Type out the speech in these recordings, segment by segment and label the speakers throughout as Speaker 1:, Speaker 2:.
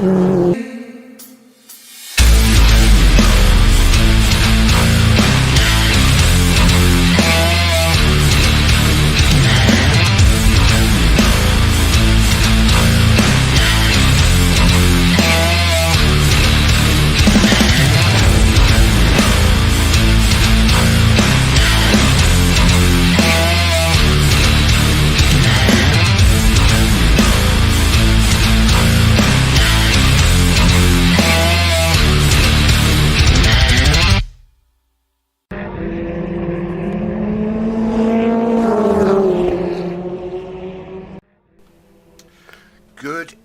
Speaker 1: Good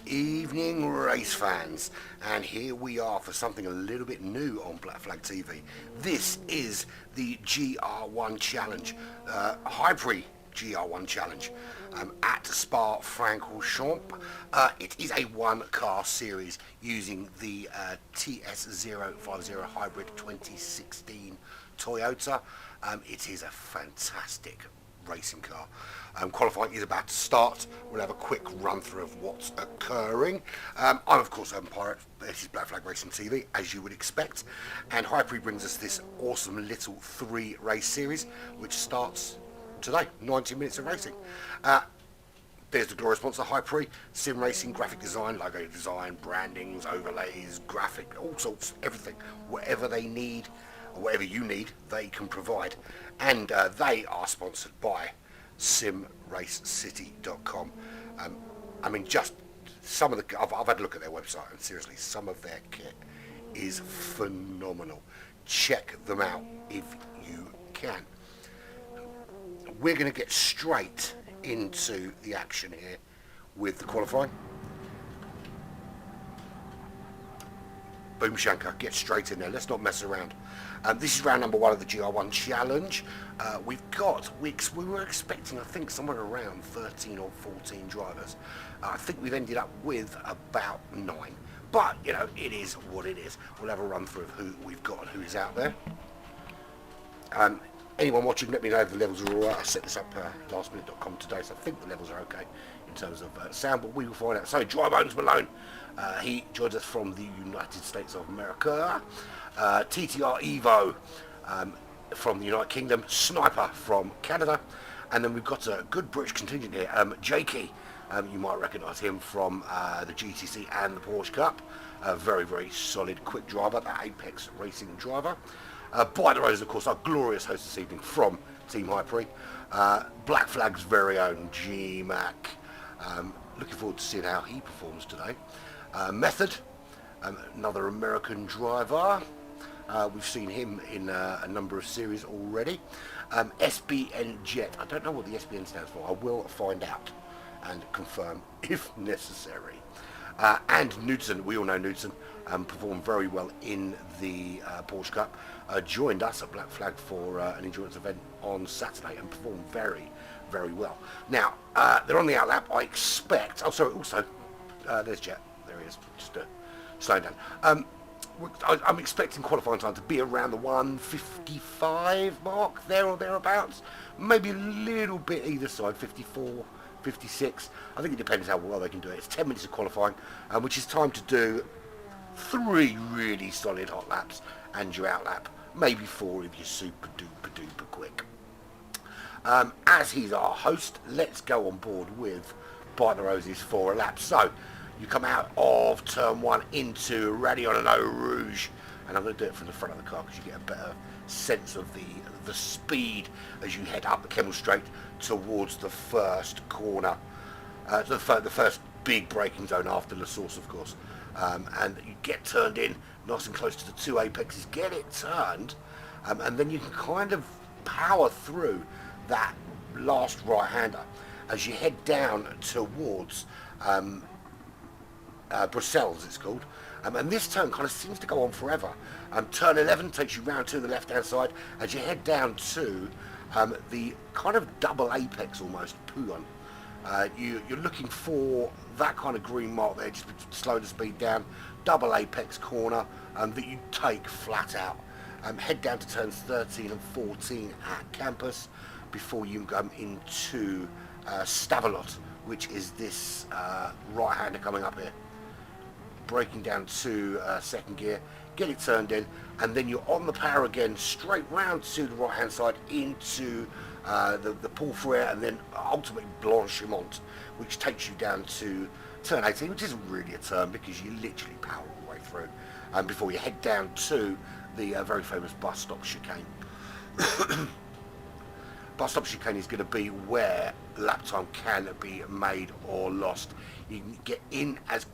Speaker 1: evening, race fans, and here we are for something a little bit new on Black Flag TV. This is the GR1 challenge, Hyprix GR1 challenge at Spa-Francorchamps. It is a one-car series using the TS050 Hybrid 2016 Toyota. It is a fantastic racing car. Qualifying is about to start. We'll have a quick run through of what's occurring. I'm of course Open Pirate. This is Black Flag Racing TV, as you would expect, and Hyprix brings us this awesome little 3-race series which starts today. 90 minutes of racing. There's the glorious sponsor, Hyprix, sim racing, graphic design, logo design, brandings, overlays, graphic, all sorts, everything. Whatever they need, or whatever you need, they can provide. And they are sponsored by simracecity.com. I mean, just some of the, I've had a look at their website, and seriously, some of their kit is phenomenal. Check them out if you can. We're going to get straight into the action here with the qualifying. Boom Shankar, get straight in there, let's not mess around. This is round number 1 of the GR1 challenge. We were expecting, I think, somewhere around 13 or 14 drivers. I think we've ended up with about 9. But, you know, it is what it is. We'll have a run through of who we've got and who is out there. Anyone watching, let me know if the levels are alright. I set this up lastminute.com today, so I think the levels are okay in terms of sound, but we will find out. So, Dry Bones Malone, he joins us from the United States of America. TTR Evo from the United Kingdom. Sniper from Canada. And then we've got a good British contingent here. Jakey, you might recognise him from the GTC and the Porsche Cup. A very, very solid, quick driver, that Apex Racing driver. By the Rose, of course, our glorious host this evening from Team Hyprix. Black Flag's very own G-Mac. Looking forward to seeing how he performs today. Method, another American driver. We've seen him in a number of series already. SBN Jet, I don't know what the SBN stands for. I will find out and confirm if necessary. And Knudsen, we all know Knudsen, performed very well in the Porsche Cup. Joined us at Black Flag for an endurance event on Saturday and performed very, very well. Now, they're on the outlap, I expect. Oh, sorry, also, there's Jet. There he is, just slowing down. I'm expecting qualifying time to be around the 1:55 mark, there or thereabouts. Maybe a little bit either side, 54, 56. I think it depends how well they can do it. It's 10 minutes of qualifying, which is time to do 3 really solid hot laps and your outlap. Maybe 4 if you're super duper duper quick. As he's our host, let's go on board with By the Roses for a lap. So, you come out of turn 1 into Radion and Eau Rouge, and I'm going to do it from the front of the car because you get a better sense of the speed as you head up the Kemmel Straight towards the first corner, the first big braking zone after La Source, of course. And you get turned in nice and close to the 2 apexes, get it turned, and then you can kind of power through that last right-hander as you head down towards Bruxelles, it's called, and this turn kind of seems to go on forever. Turn 11 takes you round to the left-hand side as you head down to the kind of double apex almost, Pouillon. You're looking for that kind of green mark there, just slow the speed down, double apex corner that you take flat out. Head down to turns 13 and 14 at Campus before you come into Stavelot, which is this right-hander coming up here. braking down to second gear, get it turned in, and then you're on the power again, straight round to the right hand side into the pull through air, and then ultimately blanchiment, which takes you down to turn 18, which isn't really a turn because you literally power all the way through, before you head down to the very famous bus stop chicane. Bus stop chicane is going to be where lap time can be made or lost. You can get in as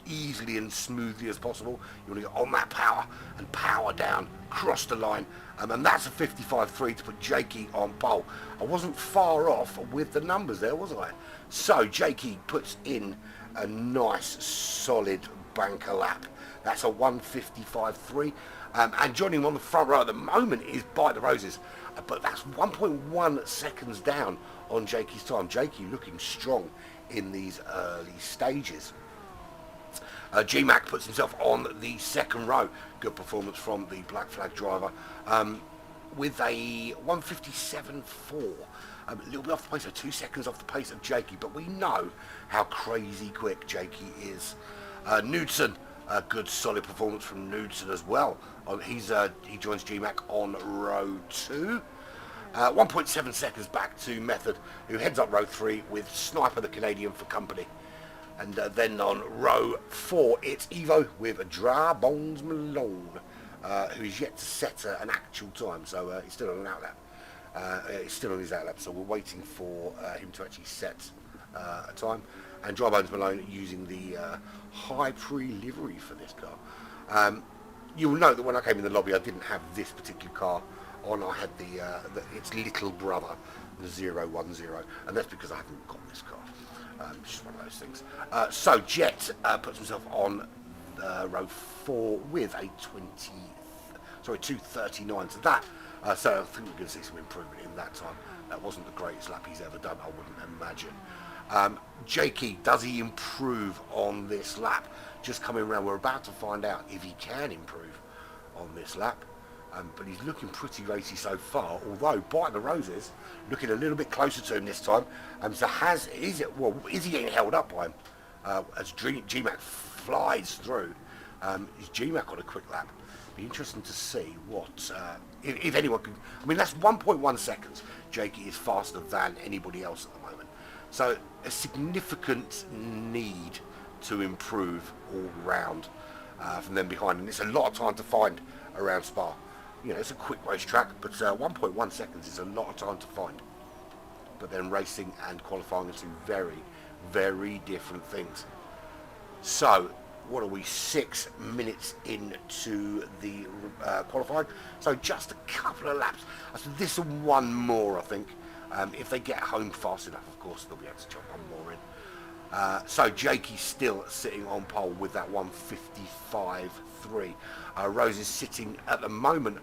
Speaker 1: easily and smoothly as possible. You want to get on that power and power down, cross the line, and that's a 55.3 to put Jakey on pole. I wasn't far off with the numbers there, was I? So Jakey puts in a nice solid banker lap. That's a 155.3, and joining him on the front row at the moment is Bite the Roses, but that's 1.1 seconds down on Jakey's time. Jakey looking strong in these early stages. G-Mac puts himself on the second row. Good performance from the Black Flag driver, with a 157.4. A little bit off the pace, so 2 seconds off the pace of Jakey, but we know how crazy quick Jakey is. Knudsen, a good solid performance from Knudsen as well. He joins G-Mac on row 2. 1.7 seconds back to Method, who heads up row 3 with Sniper the Canadian for company. And then on row 4, it's Evo with Dry Bones Malone, who is yet to set an actual time, so he's still on an outlap. He's still on his outlap, so we're waiting for him to actually set a time. And Dry Bones Malone using the Hyprix livery for this car. You'll note that when I came in the lobby, I didn't have this particular car on. I had its little brother, the 010, and that's because I haven't got this car. It's just one of those things. So Jet puts himself on row 4 with a 2:39. So that, so I think we're going to see some improvement in that time. That wasn't the greatest lap he's ever done, I wouldn't imagine. Jakey, does he improve on this lap? Just coming around, we're about to find out if he can improve on this lap. But he's looking pretty racy so far, although Bite the Roses looking a little bit closer to him this time. So is he getting held up by him as G-Mac flies through? Is G-Mac on a quick lap? Be interesting to see what if anyone can. I mean, that's 1.1 seconds. Jakey is faster than anybody else at the moment, so a significant need to improve all round from them behind, and it's a lot of time to find around Spa. You know, it's a quick race track, but 1.1 seconds is a lot of time to find. But then racing and qualifying are two very, very different things. So, what are we, 6 minutes into the qualifying? So just a couple of laps. So this and one more, I think. If they get home fast enough, of course, they'll be able to jump one more in. So Jakey's still sitting on pole with that 155.3. Rose is sitting at the moment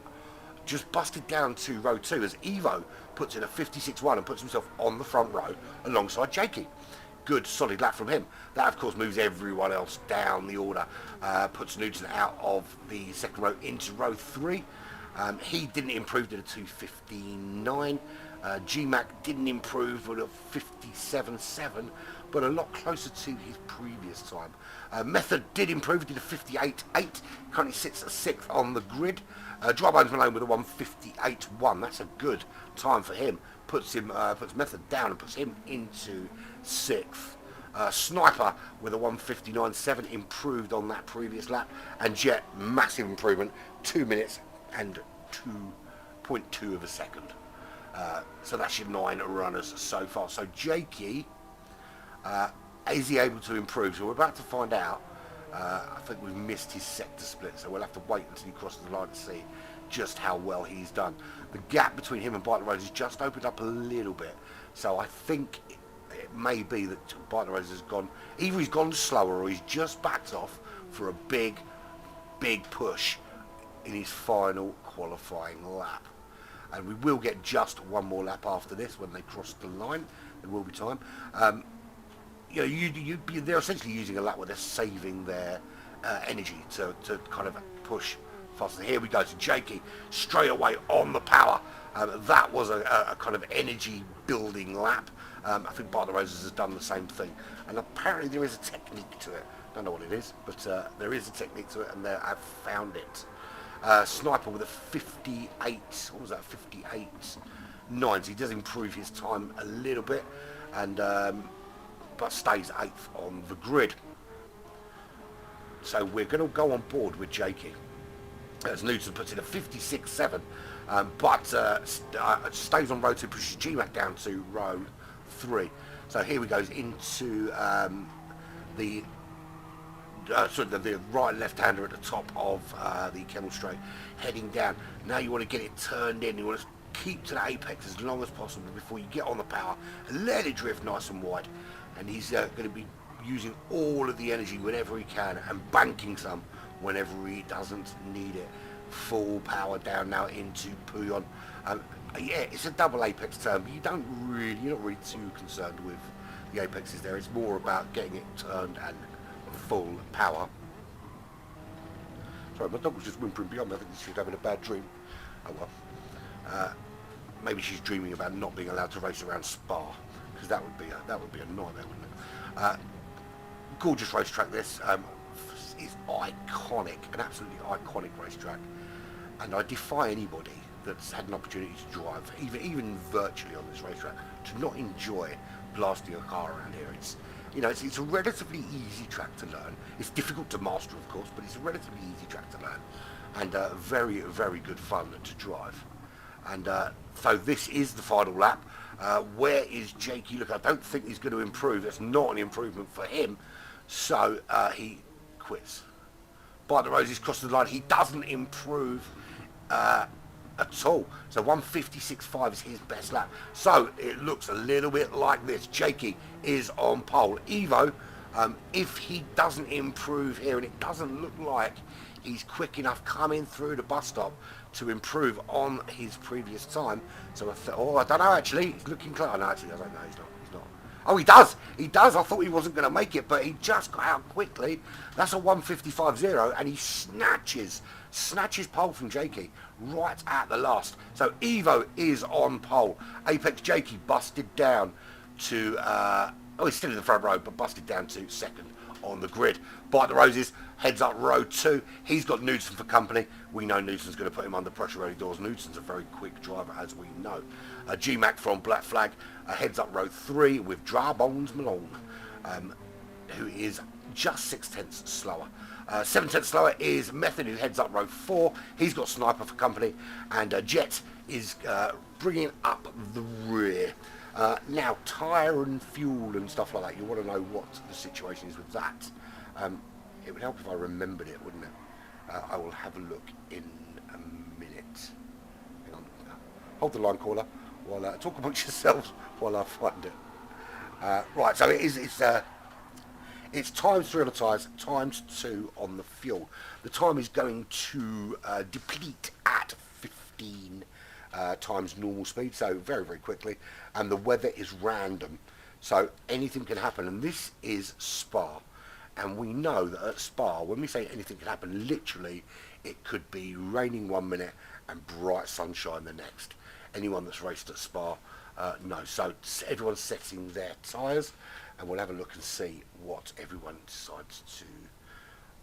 Speaker 1: just busted down to row 2 as Evo puts in a 56.1 and puts himself on the front row alongside Jakey. Good solid lap from him. That of course moves everyone else down the order, puts Newton out of the second row into row 3. He didn't improve to the 2:59. G-Mac didn't improve with a 57.7, but a lot closer to his previous time. Method did improve, did a 58.8, currently sits at 6th on the grid. Dry Bones Malone with a 158.1, that's a good time for him. Puts Method down and puts him into 6th. Sniper with a 159.7, improved on that previous lap. And Jet, massive improvement, 2 minutes and 2.2 of a second. So that's your 9 runners so far. So Jakey, is he able to improve? So we're about to find out. I think we've missed his sector split, so we'll have to wait until he crosses the line to see just how well he's done. The gap between him and Bite the Rose has just opened up a little bit, so I think it may be that Bite the Rose has gone, either he's gone slower or he's just backed off for a big push in his final qualifying lap. And we will get just one more lap after this when they cross the line. There will be time. You know, they're essentially using a lap where they're saving their energy to kind of push faster. Here we go to Jakey, straight away on the power. That was a kind of energy building lap. I think Bite the Roses has done the same thing. And apparently there is a technique to it. Don't know what it is, but there is a technique to it, and I've found it. Sniper with a 58, what was that, 58 nines. He does improve his time a little bit, and but stays 8th on the grid. So we're going to go on board with Jakey. As Newton puts in a 56.7, but stays on row 2, pushes GMAC down to row 3. So here we goes into the right and left-hander at the top of the Kennel Straight, heading down. Now you want to get it turned in. You want to keep to the apex as long as possible before you get on the power and let it drift nice and wide. And he's going to be using all of the energy whenever he can and banking some whenever he doesn't need it. Full power down now into Puyon. Yeah, it's a double apex turn, but you're not really too concerned with the apexes there. It's more about getting it turned and full power. Sorry, my dog was just whimpering behind me. I think she's having a bad dream. Oh well. Maybe she's dreaming about not being allowed to race around Spa, because that would be a nightmare, wouldn't it? Gorgeous racetrack. This is iconic, an absolutely iconic racetrack, and I defy anybody that's had an opportunity to drive, even virtually on this racetrack, to not enjoy blasting a car around here. It's a relatively easy track to learn. It's difficult to master, of course, but it's a relatively easy track to learn, and very, very good fun to drive. And so this is the final lap. Where is Jakey? Look, I don't think he's going to improve. That's not an improvement for him. So he quits. By the roses, crosses the line. He doesn't improve at all. So 156.5 is his best lap. So it looks a little bit like this. Jakey is on pole. Evo, if he doesn't improve here, and it doesn't look like he's quick enough coming through the bus stop to improve on his previous time. So I don't know, actually. He's looking close. No, actually, I don't know. He's not. Oh, he does. He does. I thought he wasn't going to make it, but he just got out quickly. That's a 155.0, and he snatches pole from Jakey right at the last. So Evo is on pole. Apex Jakey busted down to, he's still in the front row, but busted down to 2nd on the grid. Bite the Roses heads up row 2. He's got Newton for company. We know Newton's going to put him under pressure early doors. Newton's a very quick driver, as we know. GMAC from Black Flag heads up row 3 with Drabones Malone, who is just 6/10 slower. 7/10 slower is Method, who heads up row 4. He's got Sniper for company, and Jet is bringing up the rear. Now, tyre and fuel and stuff like that, you want to know what the situation is with that. It would help if I remembered it, wouldn't it? I will have a look in a minute. Hang on. Hold the line, caller, while talk amongst yourselves while I find it. Right, so it's times 3 on the tyres, times 2 on the fuel. The time is going to deplete at 15 times normal speed, so very, very quickly, and the weather is random, so anything can happen, and this is Spa, and we know that at Spa, when we say anything can happen, literally it could be raining 1 minute and bright sunshine the next. Anyone that's raced at Spa knows. So everyone's setting their tyres, and we'll have a look and see what everyone decides to.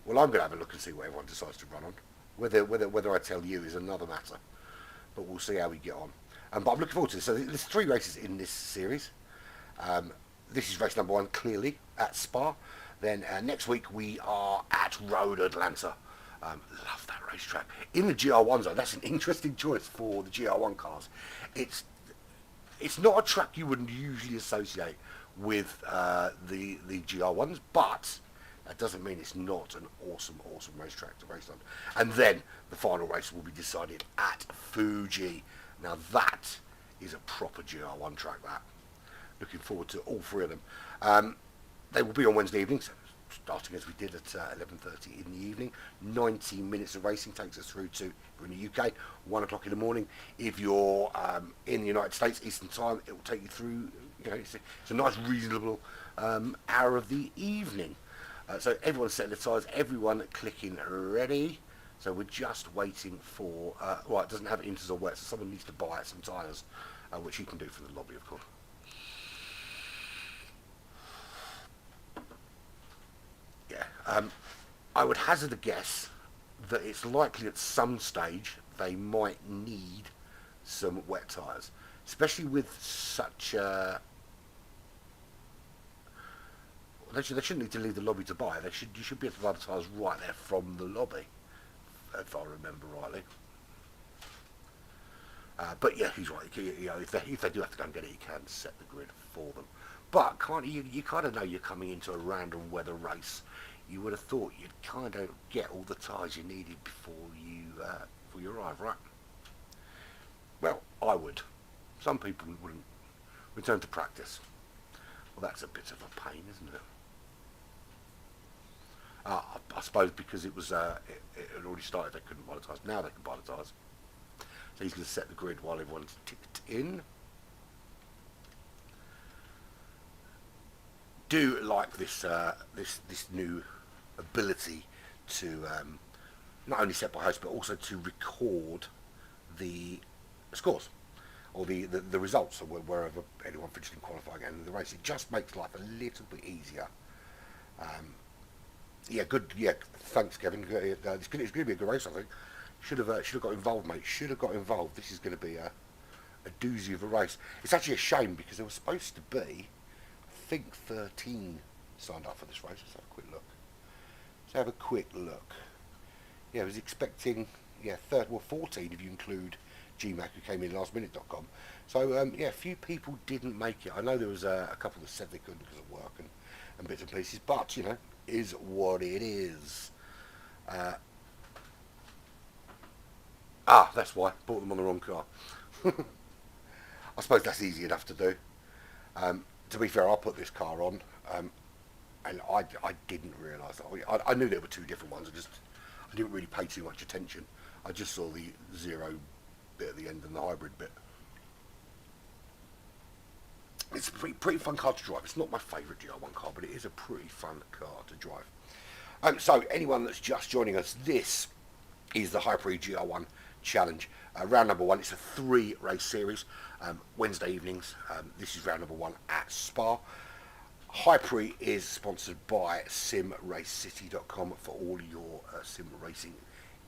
Speaker 1: Well, I'm going to have a look and see what everyone decides to run on. Whether I tell you is another matter, but we'll see how we get on. But I'm looking forward to this. So there's 3 races in this series. This is race number 1, clearly, at Spa. Then next week we are at Road Atlanta. Love that racetrack. In the GR1 zone, that's an interesting choice for the GR1 cars. It's not a track you would usually associate with the GR1s, but that doesn't mean it's not an awesome racetrack to race on. And then the final race will be decided at Fuji. Now that is a proper GR1 track, that. Looking forward to all 3 of them. They will be on Wednesday evenings, starting as we did at 11:30 in the evening. 90 minutes of racing takes us through to, we're in the UK, 1 o'clock in the morning. If you're in the United States, Eastern Time, it will take you through, it's a nice reasonable hour of the evening. So everyone's setting the tyres, everyone clicking ready. So we're just waiting for, right, it doesn't have inters or wets, so someone needs to buy some tyres, which he can do from the lobby, of course. Yeah, I would hazard a guess that it's likely at some stage they might need some wet tyres, especially with such they shouldn't need to leave the lobby to buy. You should be able to buy the tyres right there from the lobby, if I remember rightly. But yeah, he's right. If they do have to go and get it, you can set the grid for them. But you kind of know you're coming into a random weather race. You would have thought you'd kind of get all the tyres you needed before you arrive, right? Well, I would. Some people wouldn't. Return to practice. Well, that's a bit of a pain, isn't it? I suppose because it had already started, they couldn't buy the tyres. Now they can buy the tyres. So he's going to set the grid while everyone's ticked in. Do like this new ability to not only set by host but also to record the scores or the results of wherever anyone finished in qualifying and in the race. It just makes life a little bit easier. Yeah, good. Yeah, thanks, Kevin. It's going to be a good race, I think. Should have got involved, mate. Should have got involved. This is going to be a doozy of a race. It's actually a shame because there was supposed to be, I think, 13 signed up for this race. Let's have a quick look. Yeah, I was expecting 14 if you include GMAC who came in lastminute.com. So yeah, a few people didn't make it. I know there was a couple that said they couldn't because of work and bits and pieces, but you know, is what it is. That's why. Bought them on the wrong car. I suppose that's easy enough to do. To be fair, I put this car on, and I didn't realise that. I knew there were two different ones. I didn't really pay too much attention. I just saw the 0 bit at the end and the hybrid bit. It's a pretty fun car to drive. It's not my favourite GR1 car, but it is a pretty fun car to drive. So anyone that's just joining us, this is the Hyprix GR1 Challenge. Round number 1, it's a 3-race series, Wednesday evenings. This is round number 1 at Spa. Hyprix is sponsored by simracecity.com for all your sim racing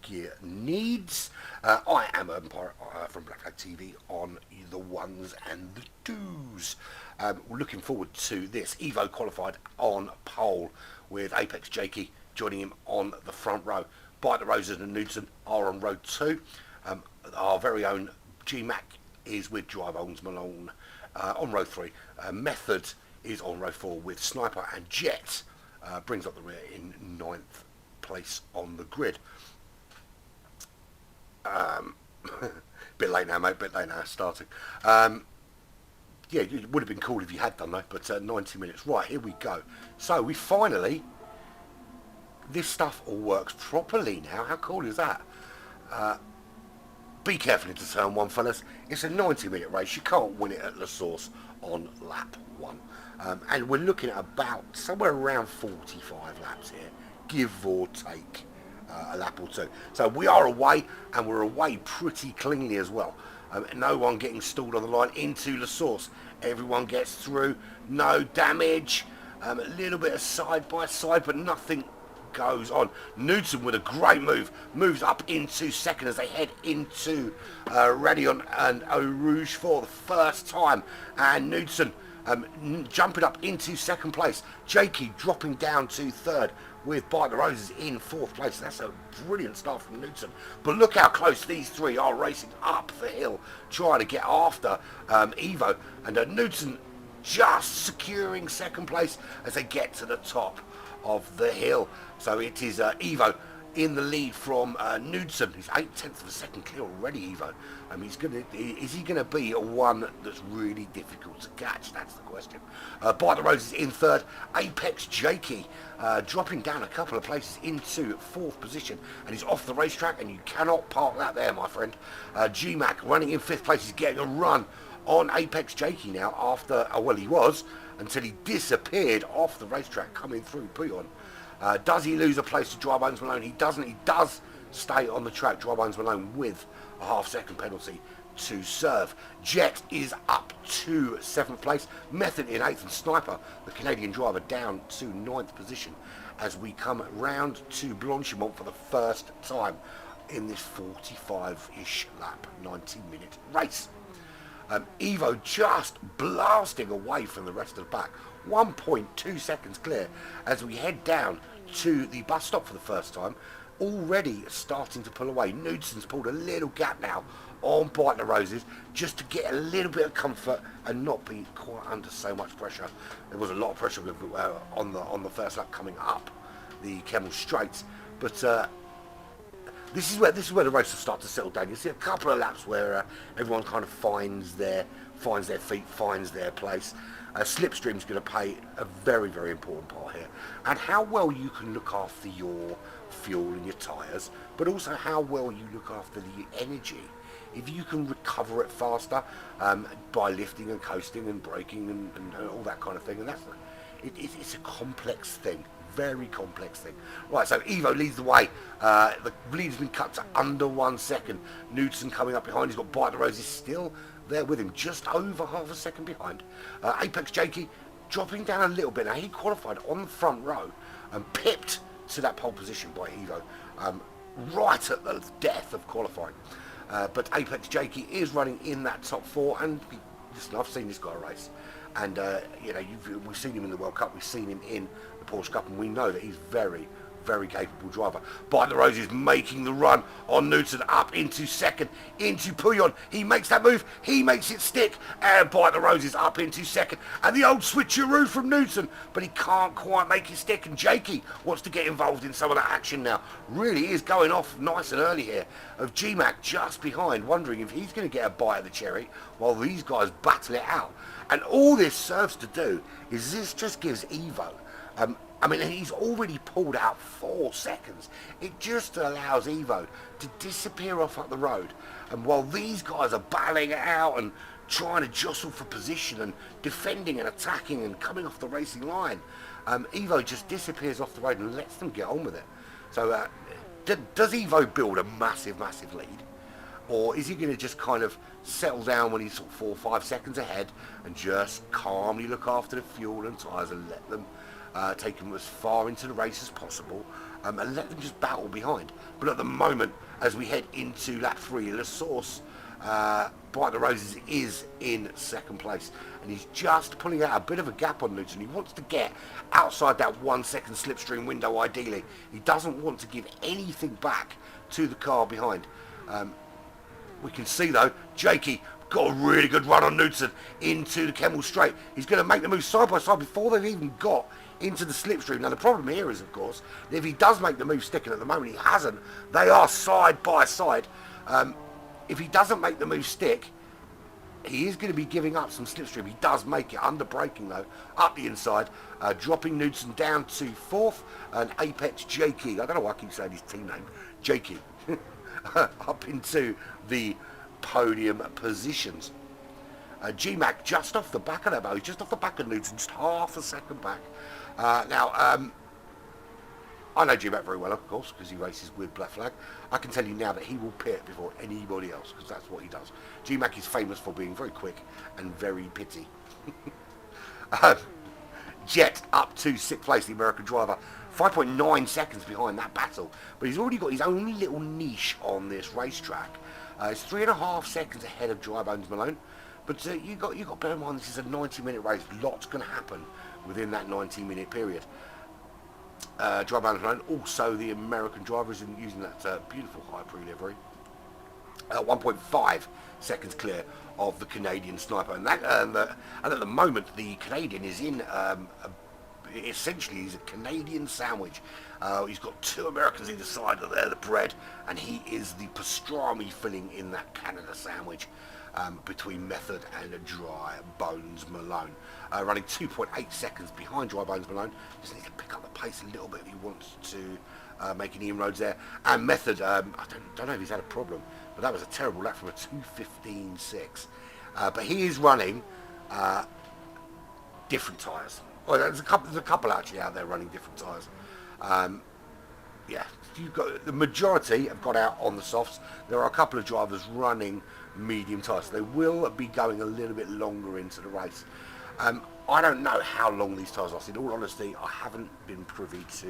Speaker 1: gear needs. I am Urban Pirate from Black Flag TV on the ones and the twos. We're looking forward to this. Evo qualified on pole with Apex Jakey joining him on the front row. Bite the Roses and Knudsen are on row 2. Our very own GMAC is with Drive Owens Malone on row 3. Method is on row 4 with Sniper, and Jet brings up the rear in 9th place on the grid. Bit late now, mate. Bit late now starting. Yeah, it would have been cool if you had done that, but 90 minutes. Right, here we go. So we finally, this stuff all works properly now. How cool is that? Be careful into turn 1, fellas. It's a 90-minute race. You can't win it at La Source on lap 1. And we're looking at about somewhere around 45 laps here, give or take a lap or two. So we are away, and we're away pretty cleanly as well. No one getting stalled on the line into La Source. Everyone gets through, no damage. A little bit of side by side, but nothing goes on. Knudsen with a great move, moves up into second as they head into Radion and Eau Rouge for the first time. And Knudsen jumping up into second place. Jakey dropping down to third with Bite the Roses in 4th place. That's a brilliant start from Knudsen. But look how close these three are racing up the hill, trying to get after Evo. And Knudsen just securing second place as they get to the top of the hill. So it is Evo in the lead from Knudsen. He's 8/10 of a second clear already, Evo. Is he gonna be one that's really difficult to catch? That's the question. Bite the Roses in third. Apex Jakey dropping down a couple of places into 4th position, and he's off the racetrack, and you cannot park that there, my friend. GMAC running in 5th place. He's getting a run on Apex Jakey now after, well, he was until he disappeared off the racetrack coming through Bouillon. Does he lose a place to Drive Owens Malone? He doesn't. He does stay on the track, Drive Owens Malone, with a half-second penalty to serve. Jet is up to 7th place. Method in 8th, and Sniper, the Canadian driver, down to 9th position. as we come round to Blanchimont for the first time in this 45-ish lap, 90-minute race. Evo just blasting away from the rest of the pack, 1.2 seconds clear as we head down to the bus stop for the first time, already starting to pull away. Knudsen's pulled a little gap now on Bite the Roses just to get a little bit of comfort and not be quite under so much pressure. There was a lot of pressure with, on the first lap coming up the Kemmel Straights, but this is where the race will start to settle down. You see a couple of laps where everyone kind of finds their feet, finds their place. Slipstream's going to play a very, very important part here, and how well you can look after your fuel and your tyres, but also how well you look after the energy. If you can recover it faster by lifting and coasting and braking and all that kind of thing, and it's a complex thing. Very complex thing. Right, so Evo leads the way. The lead has been cut to under 1 second. Knudsen coming up behind. He's got Bite the Roses still there with him, just over half a second behind. Apex Jakey dropping down a little bit. Now, he qualified on the front row and pipped to that pole position by Evo right at the death of qualifying. But Apex Jakey is running in that top 4, and listen, I've seen this guy race. And you know, we've seen him in the World Cup, we've seen him in the Porsche Cup, and we know that he's very, very capable driver. Bite the Roses making the run on Knudsen up into second, into Pouillon. He makes that move, he makes it stick, and Bite the Roses up into second. And the old switcheroo from Knudsen, but he can't quite make it stick, and Jakey wants to get involved in some of that action now. Really is going off nice and early here, of GMAC just behind, wondering if he's going to get a bite of the cherry while these guys battle it out. And all this serves to do is this just gives Evo, I mean, he's already pulled out 4 seconds. It just allows Evo to disappear off up the road. And while these guys are battling it out and trying to jostle for position and defending and attacking and coming off the racing line, Evo just disappears off the road and lets them get on with it. So does Evo build a massive, massive lead? Or is he going to just kind of settle down when he's sort of 4 or 5 seconds ahead and just calmly look after the fuel and tyres and let them take them as far into the race as possible and let them just battle behind? But at the moment, as we head into lap 3, La Source, Bite the Roses is in second place, and he's just pulling out a bit of a gap on Knudsen. He wants to get outside that 1 second slipstream window ideally. He doesn't want to give anything back to the car behind. We can see though, Jakey got a really good run on Knudsen into the Kemmel Straight. He's going to make the move side by side before they've even got into the slipstream. Now the problem here is, of course, that if he does make the move stick, and at the moment he hasn't, they are side by side. If he doesn't make the move stick, he is going to be giving up some slipstream. He does make it under braking though, up the inside, dropping Knudsen down to 4th, and Apex Jakey, I don't know why I keep saying his team name, Jakey, up into the podium positions. GMAC just off the back of that boat, just off the back of Knudsen, just half a second back. Now, I know GMAC very well, of course, because he races with Black Flag. I can tell you now that he will pit before anybody else, because that's what he does. GMAC is famous for being very quick and very pitty. Jet up to 6th place, the American driver. 5.9 seconds behind that battle, but he's already got his own little niche on this racetrack. It's 3.5 seconds ahead of Dry Bones Malone, but you got to bear in mind this is a 90-minute race. Lots going to happen within that 90-minute period. Dry Bones Malone, also the American driver, is using that beautiful Hyprix livery. 1.5 seconds clear of the Canadian sniper, and at the moment the Canadian is in essentially he's a Canadian sandwich. He's got 2 Americans either side of there, the bread, and he is the pastrami filling in that Canada sandwich between Method and Dry Bones Malone. Running 2.8 seconds behind Dry Bones Malone. Just needs to pick up the pace a little bit if he wants to make any inroads there. And Method, I don't know if he's had a problem, but that was a terrible lap from a 2:15.6. But he is running different tyres. Well, there's a couple actually out there running different tyres. Yeah, you've got the majority have got out on the softs. There are a couple of drivers running medium tyres. So they will be going a little bit longer into the race. I don't know how long these tyres last. In all honesty, I haven't been privy to,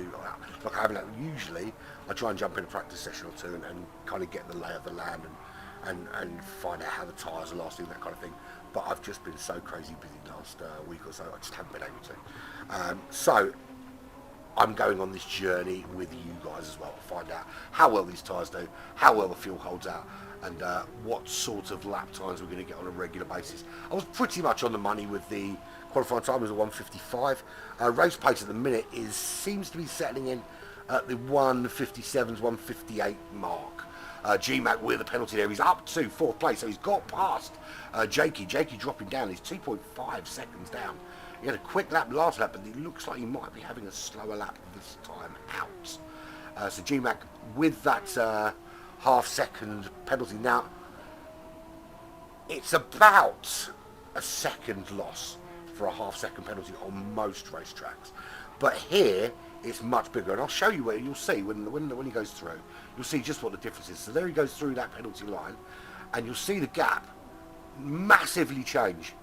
Speaker 1: like I haven't, usually I try and jump in a practice session or two and kind of get the lay of the land and find out how the tyres are lasting, that kind of thing. But I've just been so crazy busy last week or so, I just haven't been able to. So I'm going on this journey with you guys as well to find out how well these tyres do, how well the fuel holds out, and what sort of lap times we're going to get on a regular basis. I was pretty much on the money with the qualifying time. It was a 1:55. Race pace at the minute seems to be settling in at the 1:57s, 1:58 mark. G-Mac with a penalty there. He's up to 4th place, so he's got past Jakey. Jakey dropping down. He's 2.5 seconds down. He had a quick lap last lap, but it looks like he might be having a slower lap this time out. So G-Mac with that half-second penalty. Now, it's about a second loss for a half-second penalty on most racetracks. But here, it's much bigger. And I'll show you where you'll see when he goes through. You'll see just what the difference is. So there he goes through that penalty line, and you'll see the gap massively change.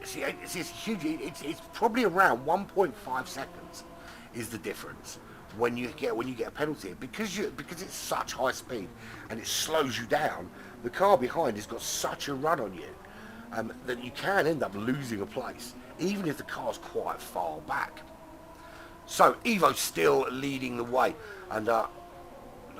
Speaker 1: See, it's huge. It's probably around 1.5 seconds is the difference when you get a penalty, because it's such high speed and it slows you down. The car behind has got such a run on you that you can end up losing a place, even if the car's quite far back. So Evo's still leading the way, and I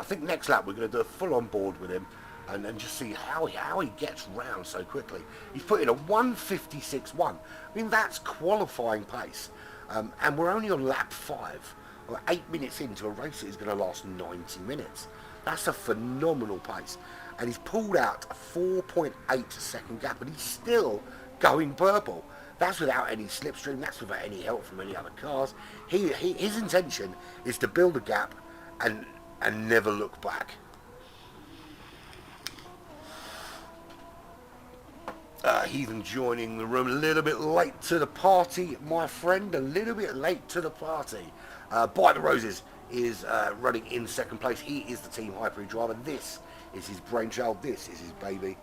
Speaker 1: think next lap we're going to do a full on board with him and just see how he gets round so quickly. He's put in a 1:56.1. I mean, that's qualifying pace, and we're only on lap 5. Well, 8 minutes into a race that is going to last 90 minutes. That's a phenomenal pace. And he's pulled out a 4.8 second gap, and he's still going purple. That's without any slipstream. That's without any help from any other cars. His intention is to build a gap and never look back. Heathen joining the room a little bit late to the party, my friend. A little bit late to the party. By the Roses is running in 2nd place. He is the Team Hyprix driver. This is his brainchild. This is his baby.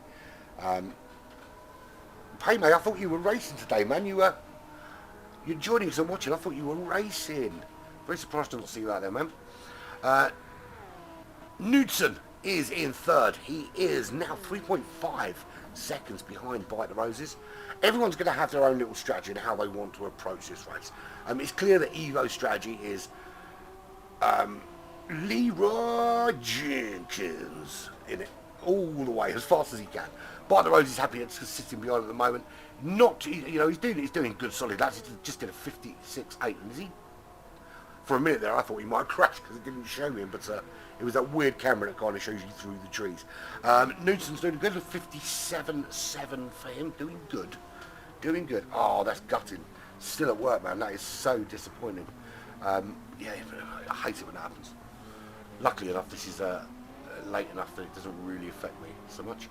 Speaker 1: Paymay, I thought you were racing today, man. You're joining us and watching. I thought you were racing. Very surprised to not see you out there, man. Knudsen is in 3rd. He is now 3.5 seconds behind By the Roses. Everyone's going to have their own little strategy and how they want to approach this race. It's clear that Evo's strategy is Leroy Jenkins in it all the way as fast as he can. By the Roses is happy to sitting behind at the moment. He's doing good solid laps. He just did a 56.8, and is he? For a minute there, I thought he might crash because it didn't show him, but it was that weird camera that kind of shows you through the trees. Knudsen's doing good, 57.7 for him, doing good. Oh, that's gutting. Still at work, man. That is so disappointing. Yeah, I hate it when that happens. Luckily enough, this is late enough that it doesn't really affect me so much.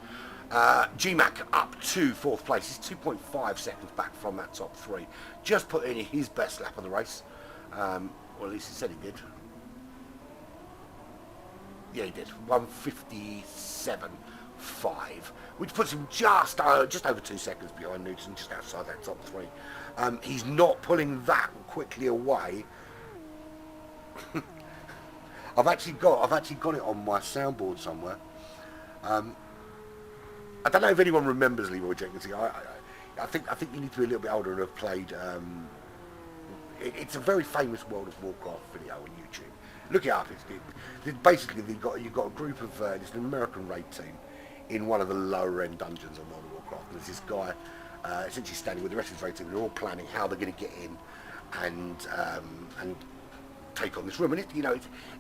Speaker 1: G-Mac up to 4th place. He's 2.5 seconds back from that top 3. Just put in his best lap of the race. Well, at least he said he did. Yeah, he did. 1:57.5, which puts him just over 2 seconds behind Knudsen, just outside that top 3. He's not pulling that quickly away. I've actually got it on my soundboard somewhere. I don't know if anyone remembers Leroy Jenkins. I think you need to be a little bit older and have played. It's a very famous World of Warcraft video on YouTube. Look it up. Basically, you've got a group of it's an American raid team in one of the lower end dungeons on World of Warcraft. And there's this guy essentially standing with the rest of his raid team. They're all planning how they're going to get in and take on this room. And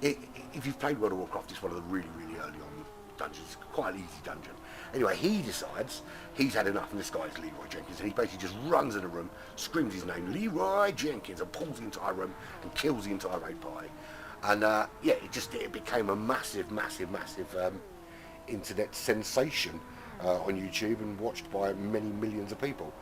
Speaker 1: if you've played World of Warcraft, it's one of the really early on dungeons. It's quite an easy dungeon. Anyway, he decides he's had enough, and this guy is Leroy Jenkins, and he basically just runs in a room, screams his name, Leroy Jenkins, and pulls the entire room and kills the entire raid party. And it became a massive internet sensation on YouTube and watched by many millions of people.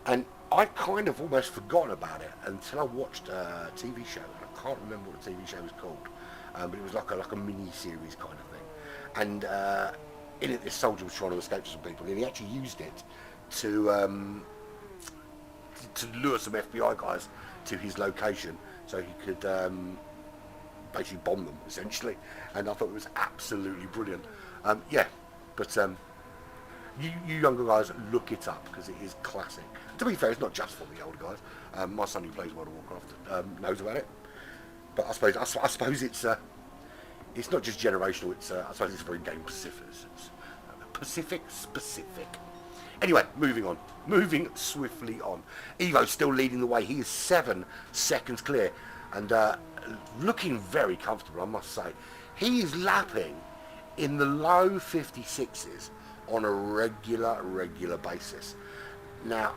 Speaker 1: And I kind of almost forgotten about it until I watched a TV show, and I can't remember what the TV show was called, but it was like a mini-series kind of thing. And in it, this soldier was trying to escape to some people, and he actually used it to lure some FBI guys to his location so he could basically bomb them, essentially. And I thought it was absolutely brilliant. Yeah, but you younger guys, look it up because it is classic. To be fair, it's not just for the older guys. My son who plays World of Warcraft knows about it. But I suppose it's not just generational. I suppose it's very game specific. Anyway, moving swiftly on. Evo's still leading the way. He is 7 seconds clear, and looking very comfortable, I must say. He is lapping in the low 56s on a regular basis. Now,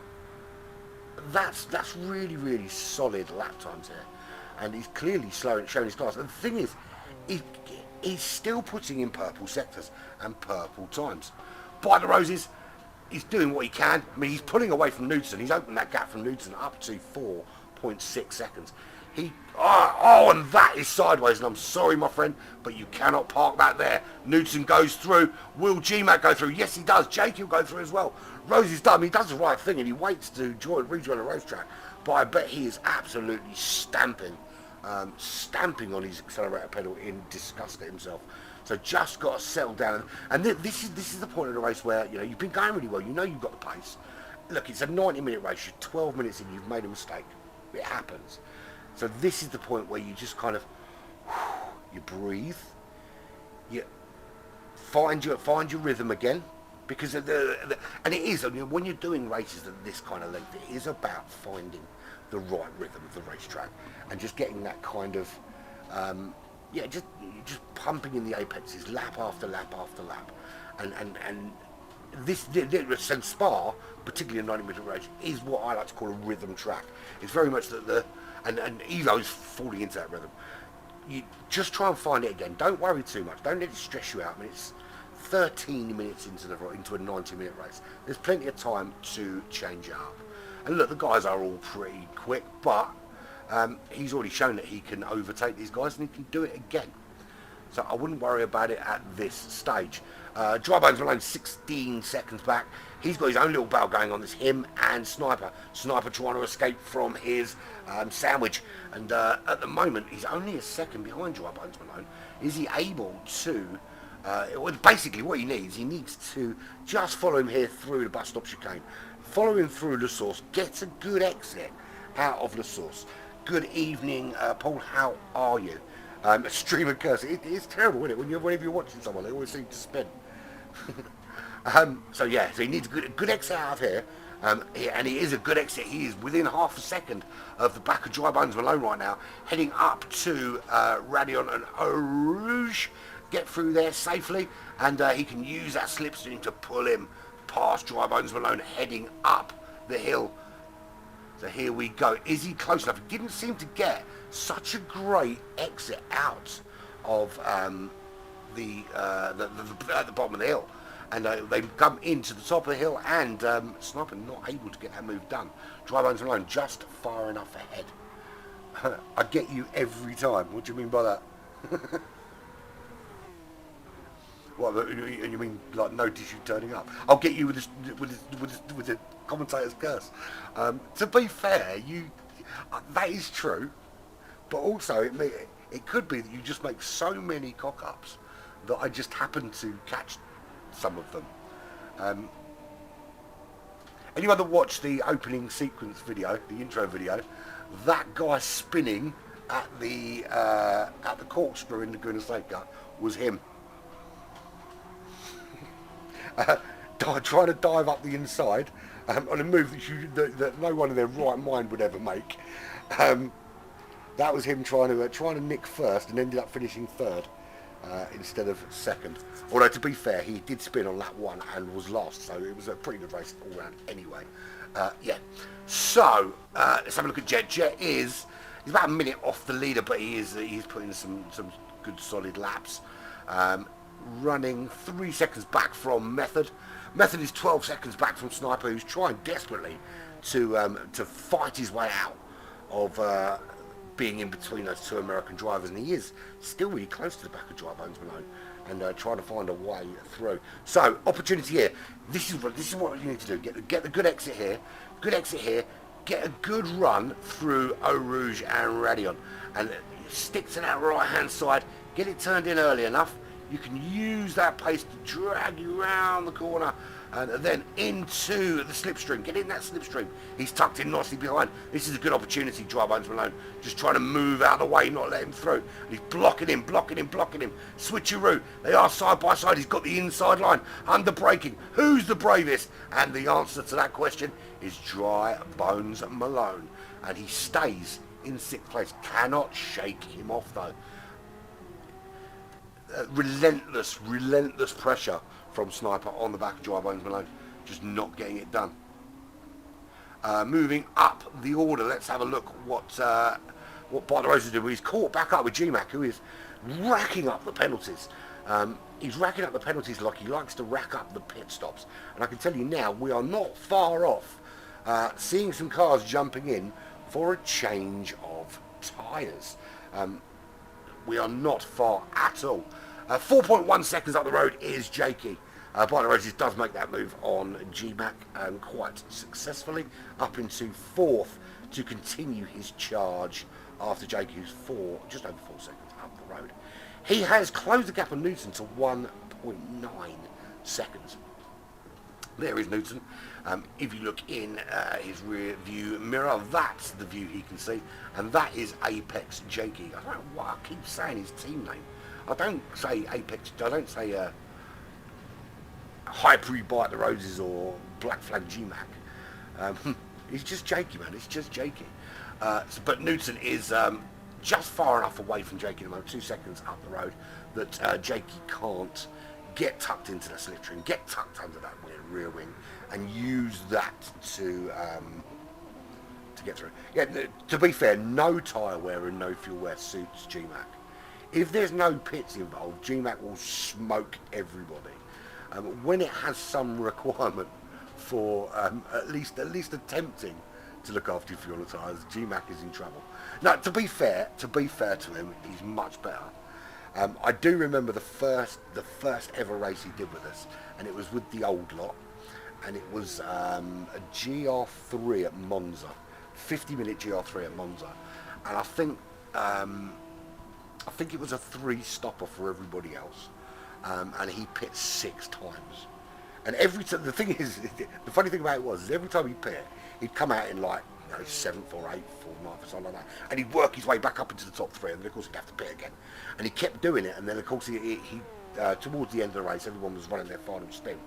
Speaker 1: that's really solid lap times here, and he's clearly showing his class. And the thing is, he's still putting in purple sectors and purple times. By the roses, he's doing what he can. I mean, he's pulling away from Knudsen. He's opened that gap from Knudsen up to 4.6 seconds. And that is sideways, and I'm sorry, my friend, but you cannot park that there. Knudsen goes through. Will GMAT go through? Yes, he does. Jake will go through as well. Rose is done. He does the right thing, and he waits to rejoin the racetrack. But I bet he is absolutely stamping on his accelerator pedal in disgust at himself. So just got to settle down. And this is the point of the race where, you know, you've been going really well. You know you've got the pace. Look, it's a 90-minute race. You're 12 minutes in. You've made a mistake. It happens. So this is the point where you just kind of, you breathe, you find your rhythm again, because and it is, I mean, when you're doing races at this kind of length, it is about finding the right rhythm of the racetrack and just getting that kind of, just pumping in the apexes, lap after lap after lap, and this and Spa, particularly a 90-minute race, is what I like to call a rhythm track. It's very much that and Evo's falling into that rhythm. You just try and find it again. Don't worry too much. Don't let it stress you out. I mean, it's 13 minutes into a 90-minute race. There's plenty of time to change it up. And look, the guys are all pretty quick, but he's already shown that he can overtake these guys, and he can do it again. So I wouldn't worry about it at this stage. Drybones Malone 16 seconds back. He's got his own little battle going on. There's him and Sniper. Sniper trying to escape from his sandwich. And at the moment, he's only a second behind Drybones Malone. Is he able to... basically, what he needs to just follow him here through the bus stop chicane. Follow him through La Source. Get a good exit out of La Source. Good evening, Paul. How are you? Streamer curse. It's terrible, isn't it? Whenever you're watching someone, they always seem to spin. So he needs a good exit out of here. And he is a good exit. He is within half a second of the back of Drybones Malone right now, heading up to Radion and Eau Rouge. Get through there safely, and he can use that slipstream to pull him past Drybones Malone, heading up the hill. So here we go. Is he close enough? He didn't seem to get such a great exit out of at the bottom of the hill, and they come into the top of the hill, and Sniper not able to get that move done. Drybones Malone just far enough ahead. I get you every time. What do you mean by that? What, you mean like no tissue turning up? I'll get you with the commentator's curse. To be fair, that is true, but also it could be that you just make so many cock-ups that I just happen to catch some of them. Anyone that watched the opening sequence video, the intro video, that guy spinning at the corkscrew in Laguna Seca was him. Trying to dive up the inside on a move that no one in their right mind would ever make. That was him trying to nick first and ended up finishing third instead of second. Although to be fair, he did spin on lap 1 and was last, so it was a pretty good race all round anyway. So let's have a look at Jet. Jet he's about a minute off the leader, but he's putting some good solid laps. Running 3 seconds back from Method. Method is 12 seconds back from Sniper, who's trying desperately to fight his way out of being in between those two American drivers, and he is still really close to the back of Drybones Malone. and trying to find a way through. So opportunity here. This is what you need to do. Get the good exit here. Good exit here. Get a good run through Eau Rouge and Radion, and stick to that right hand side. Get it turned in early enough. You can use that pace to drag you round the corner and then into the slipstream. Get in that slipstream. He's tucked in nicely behind. This is a good opportunity, Dry Bones Malone. Just trying to move out of the way, not let him through. And he's blocking him. Switcheroo. They are side by side. He's got the inside line. Under braking. Who's the bravest? And the answer to that question is Dry Bones Malone. And he stays in 6th place. Cannot shake him off though. Relentless pressure from Sniper on the back of Dry Bones Malone, just not getting it done. Moving up the order, let's have a look what By the Roses is doing. He's caught back up with GMAC, who is racking up the penalties. He's racking up the penalties like he likes to rack up the pit stops. And I can tell you now, we are not far off seeing some cars jumping in for a change of tyres. We are not far at all. 4.1 seconds up the road is Jakey. By the Roses does make that move on GMAC quite successfully, up into 4th to continue his charge after Jakey, who's just over 4 seconds up the road. He has closed the gap on Newton to 1.9 seconds. There is Newton. If you look in his rear view mirror, that's the view he can see, and that is Apex Jakey. I don't know why I keep saying his team name. I don't say Apex, I don't say Hyprix By the Roses or Black Flag GMAC. It's just Jakey, man, it's just Jakey. But Newton is just far enough away from Jakey at the moment, 2 seconds up the road, that Jakey can't get tucked into the slipstream, get tucked under that rear wing, and use that to get through. Yeah, to be fair, no tyre wear and no fuel wear suits GMAC. If there's no pits involved, GMAC will smoke everybody. When it has some requirement for at least attempting to look after your fuel and tyres, GMAC is in trouble. Now, to be fair to him, he's much better. I do remember the first ever race he did with us, and it was with the old lot, and it was a GR3 at Monza, 50-minute GR3 at Monza, and I think it was a 3-stopper for everybody else, and he pit 6 times. And every time, the funny thing about it was, is every time he pit, he'd come out in like 7th or 8th or 9th or something like that, and he'd work his way back up into the top 3, and then of course he'd have to pit again, and he kept doing it, and then of course he towards the end of the race, everyone was running their final stint,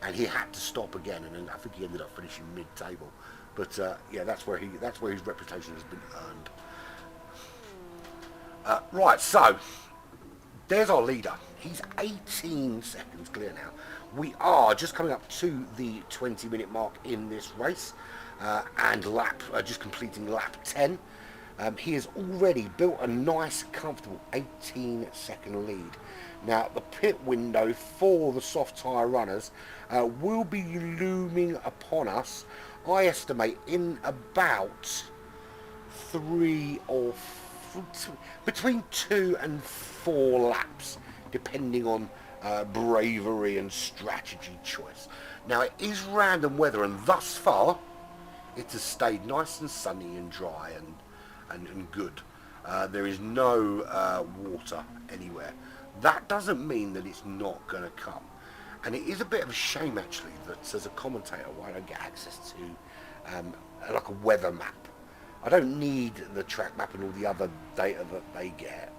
Speaker 1: and he had to stop again, and then I think he ended up finishing mid-table. But yeah, that's where his reputation has been earned. Right, so there's our leader. He's 18 seconds clear now. We are just coming up to the 20-minute mark in this race, and just completing lap 10. He has already built a nice, comfortable 18-second lead. Now, the pit window for the soft tyre runners will be looming upon us, I estimate, in about between 2 and 4 laps, depending on bravery and strategy choice. Now, it is random weather, and thus far it has stayed nice and sunny and dry and good. There is no water anywhere. That doesn't mean that it's not going to come. And it is a bit of a shame, actually, that as a commentator, I don't get access to like a weather map. I don't need the track map and all the other data that they get,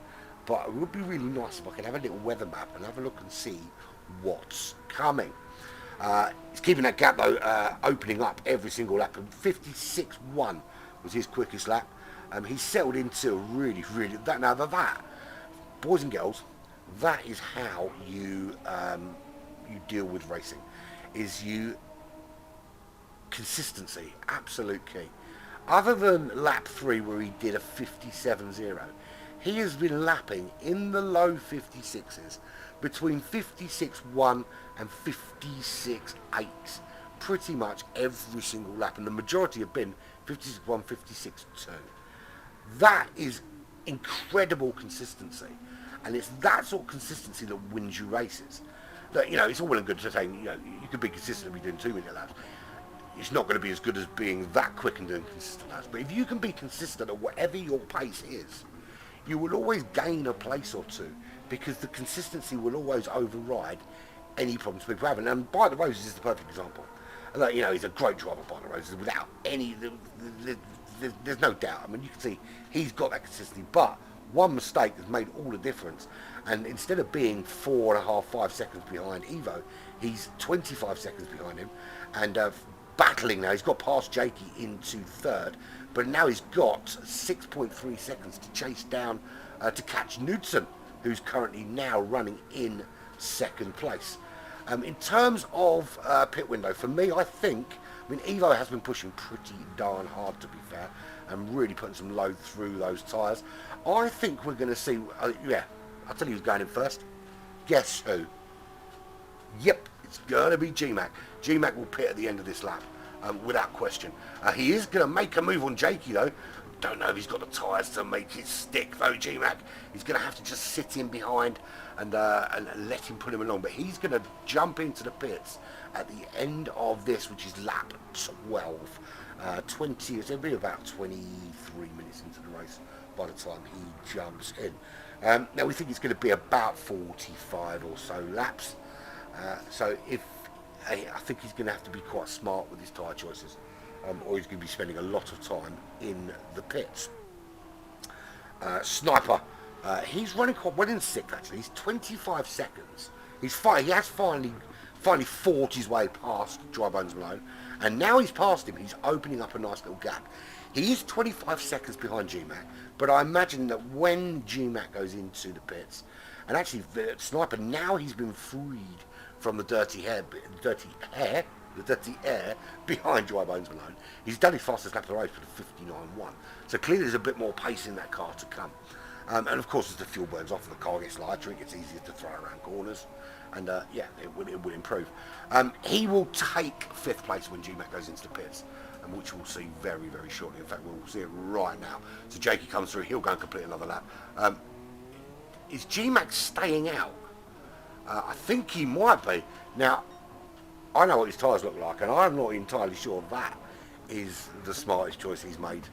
Speaker 1: but it would be really nice if I could have a little weather map and have a look and see what's coming. He's keeping that gap, though, opening up every single lap, and 56.1 was his quickest lap. He settled into really, that, boys and girls, that is how you deal with racing. Consistency, absolute key. Other than lap 3 where he did a 57.0, he has been lapping in the low 56s, between 56.1 and 56.8, pretty much every single lap, and the majority have been 56.1, 56.2. That is incredible consistency, And it's that sort of consistency that wins you races. That, you know, it's all well and good to say, you know, you could be consistent and be doing 2 minute laps. It's not going to be as good as being that quick and doing consistent laps. But if you can be consistent at whatever your pace is, you will always gain a place or two, because the consistency will always override any problems people have. And By the Roses is the perfect example. Like, you know, he's a great driver, By the Roses, without any, there's no doubt. I mean, you can see he's got that consistency, but one mistake has made all the difference. And instead of being 4.5, 5 seconds behind Evo, he's 25 seconds behind him, and battling now. He's got past Jakey into third, but now he's got 6.3 seconds to chase down to catch Knudsen, who's currently now running in second place. In terms of pit window, for me, I mean, Evo has been pushing pretty darn hard, to be fair, and really putting some load through those tyres. I think we're going to see, yeah, I'll tell you who's going in first. Guess who? Yep, it's going to be G-Mac. G-Mac will pit at the end of this lap, without question. He is going to make a move on Jakey, though. Don't know if he's got the tyres to make it stick, though, G-Mac. He's going to have to just sit in behind and let him put him along. But he's going to jump into the pits at the end of this, which is lap 12. 20, it'll be about 23 minutes into the race by the time he jumps in. Now, we think it's going to be about 45 or so laps. So I think he's going to have to be quite smart with his tyre choices, or he's going to be spending a lot of time in the pits. Sniper, he's running quite well in sixth, actually. He's 25 seconds. He has finally fought his way past Dry Bones Malone, and now he's past him. He's opening up a nice little gap. He is 25 seconds behind G-Mac, but I imagine that when G-Mac goes into the pits, and actually Sniper, now he's been freed from the dirty air behind Dry Bones Malone. He's done his fastest lap of the race for the 59.1. So clearly there's a bit more pace in that car to come. And of course, as the fuel burns off and the car gets lighter, it gets easier to throw around corners. And yeah, it will improve. He will take fifth place when G-Mac goes into the pits, which we'll see very, very shortly. In fact, we'll see it right now. So Jakey comes through, he'll go and complete another lap. Is G-Mac staying out? I think he might be. Now, I know what his tyres look like, and I'm not entirely sure that is the smartest choice he's made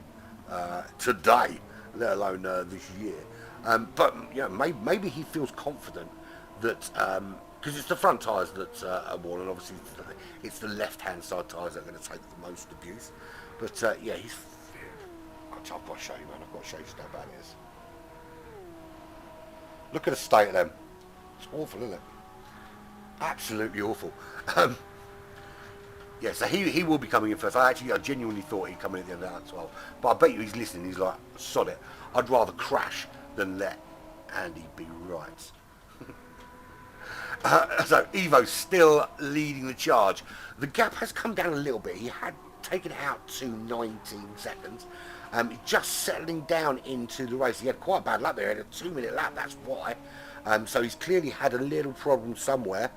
Speaker 1: today, let alone this year. But you know, maybe he feels confident that, because it's the front tyres that are worn, and obviously it's the left-hand side tyres that are going to take the most abuse. But yeah, I've got to show you, man. I've got to show you how bad it is. Look at the state of them. It's awful, isn't it? Absolutely awful. Yeah, so he will be coming in first. I genuinely thought he'd come in at the end of that 12. But I bet you he's listening. He's like, sod it. I'd rather crash than let Andy be right. So Evo's still leading the charge. The gap has come down a little bit. He had taken it out to 19 seconds. Just settling down into the race. He had quite a bad lap there. He had a 2 minute lap, that's why. So he's clearly had a little problem somewhere.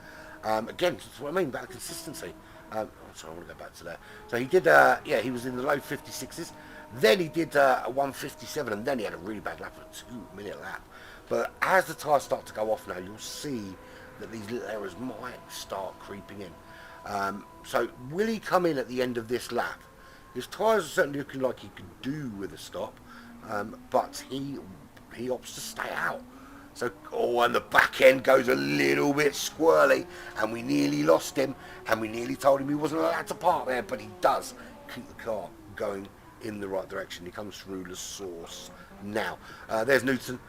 Speaker 1: Again, that's what I mean about consistency. Sorry, I want to go back to that. So he did, yeah, he was in the low 56s. Then he did a 157, and then he had a really bad lap, a 2 minute lap. But as the tyres start to go off now, you'll see that these little errors might start creeping in. So will he come in at the end of this lap? His tyres are certainly looking like he could do with a stop, but he opts to stay out. So, and the back end goes a little bit squirrely, and we nearly lost him, and we nearly told him he wasn't allowed to park there, but he does keep the car going in the right direction. He comes through the source now. There's Newton.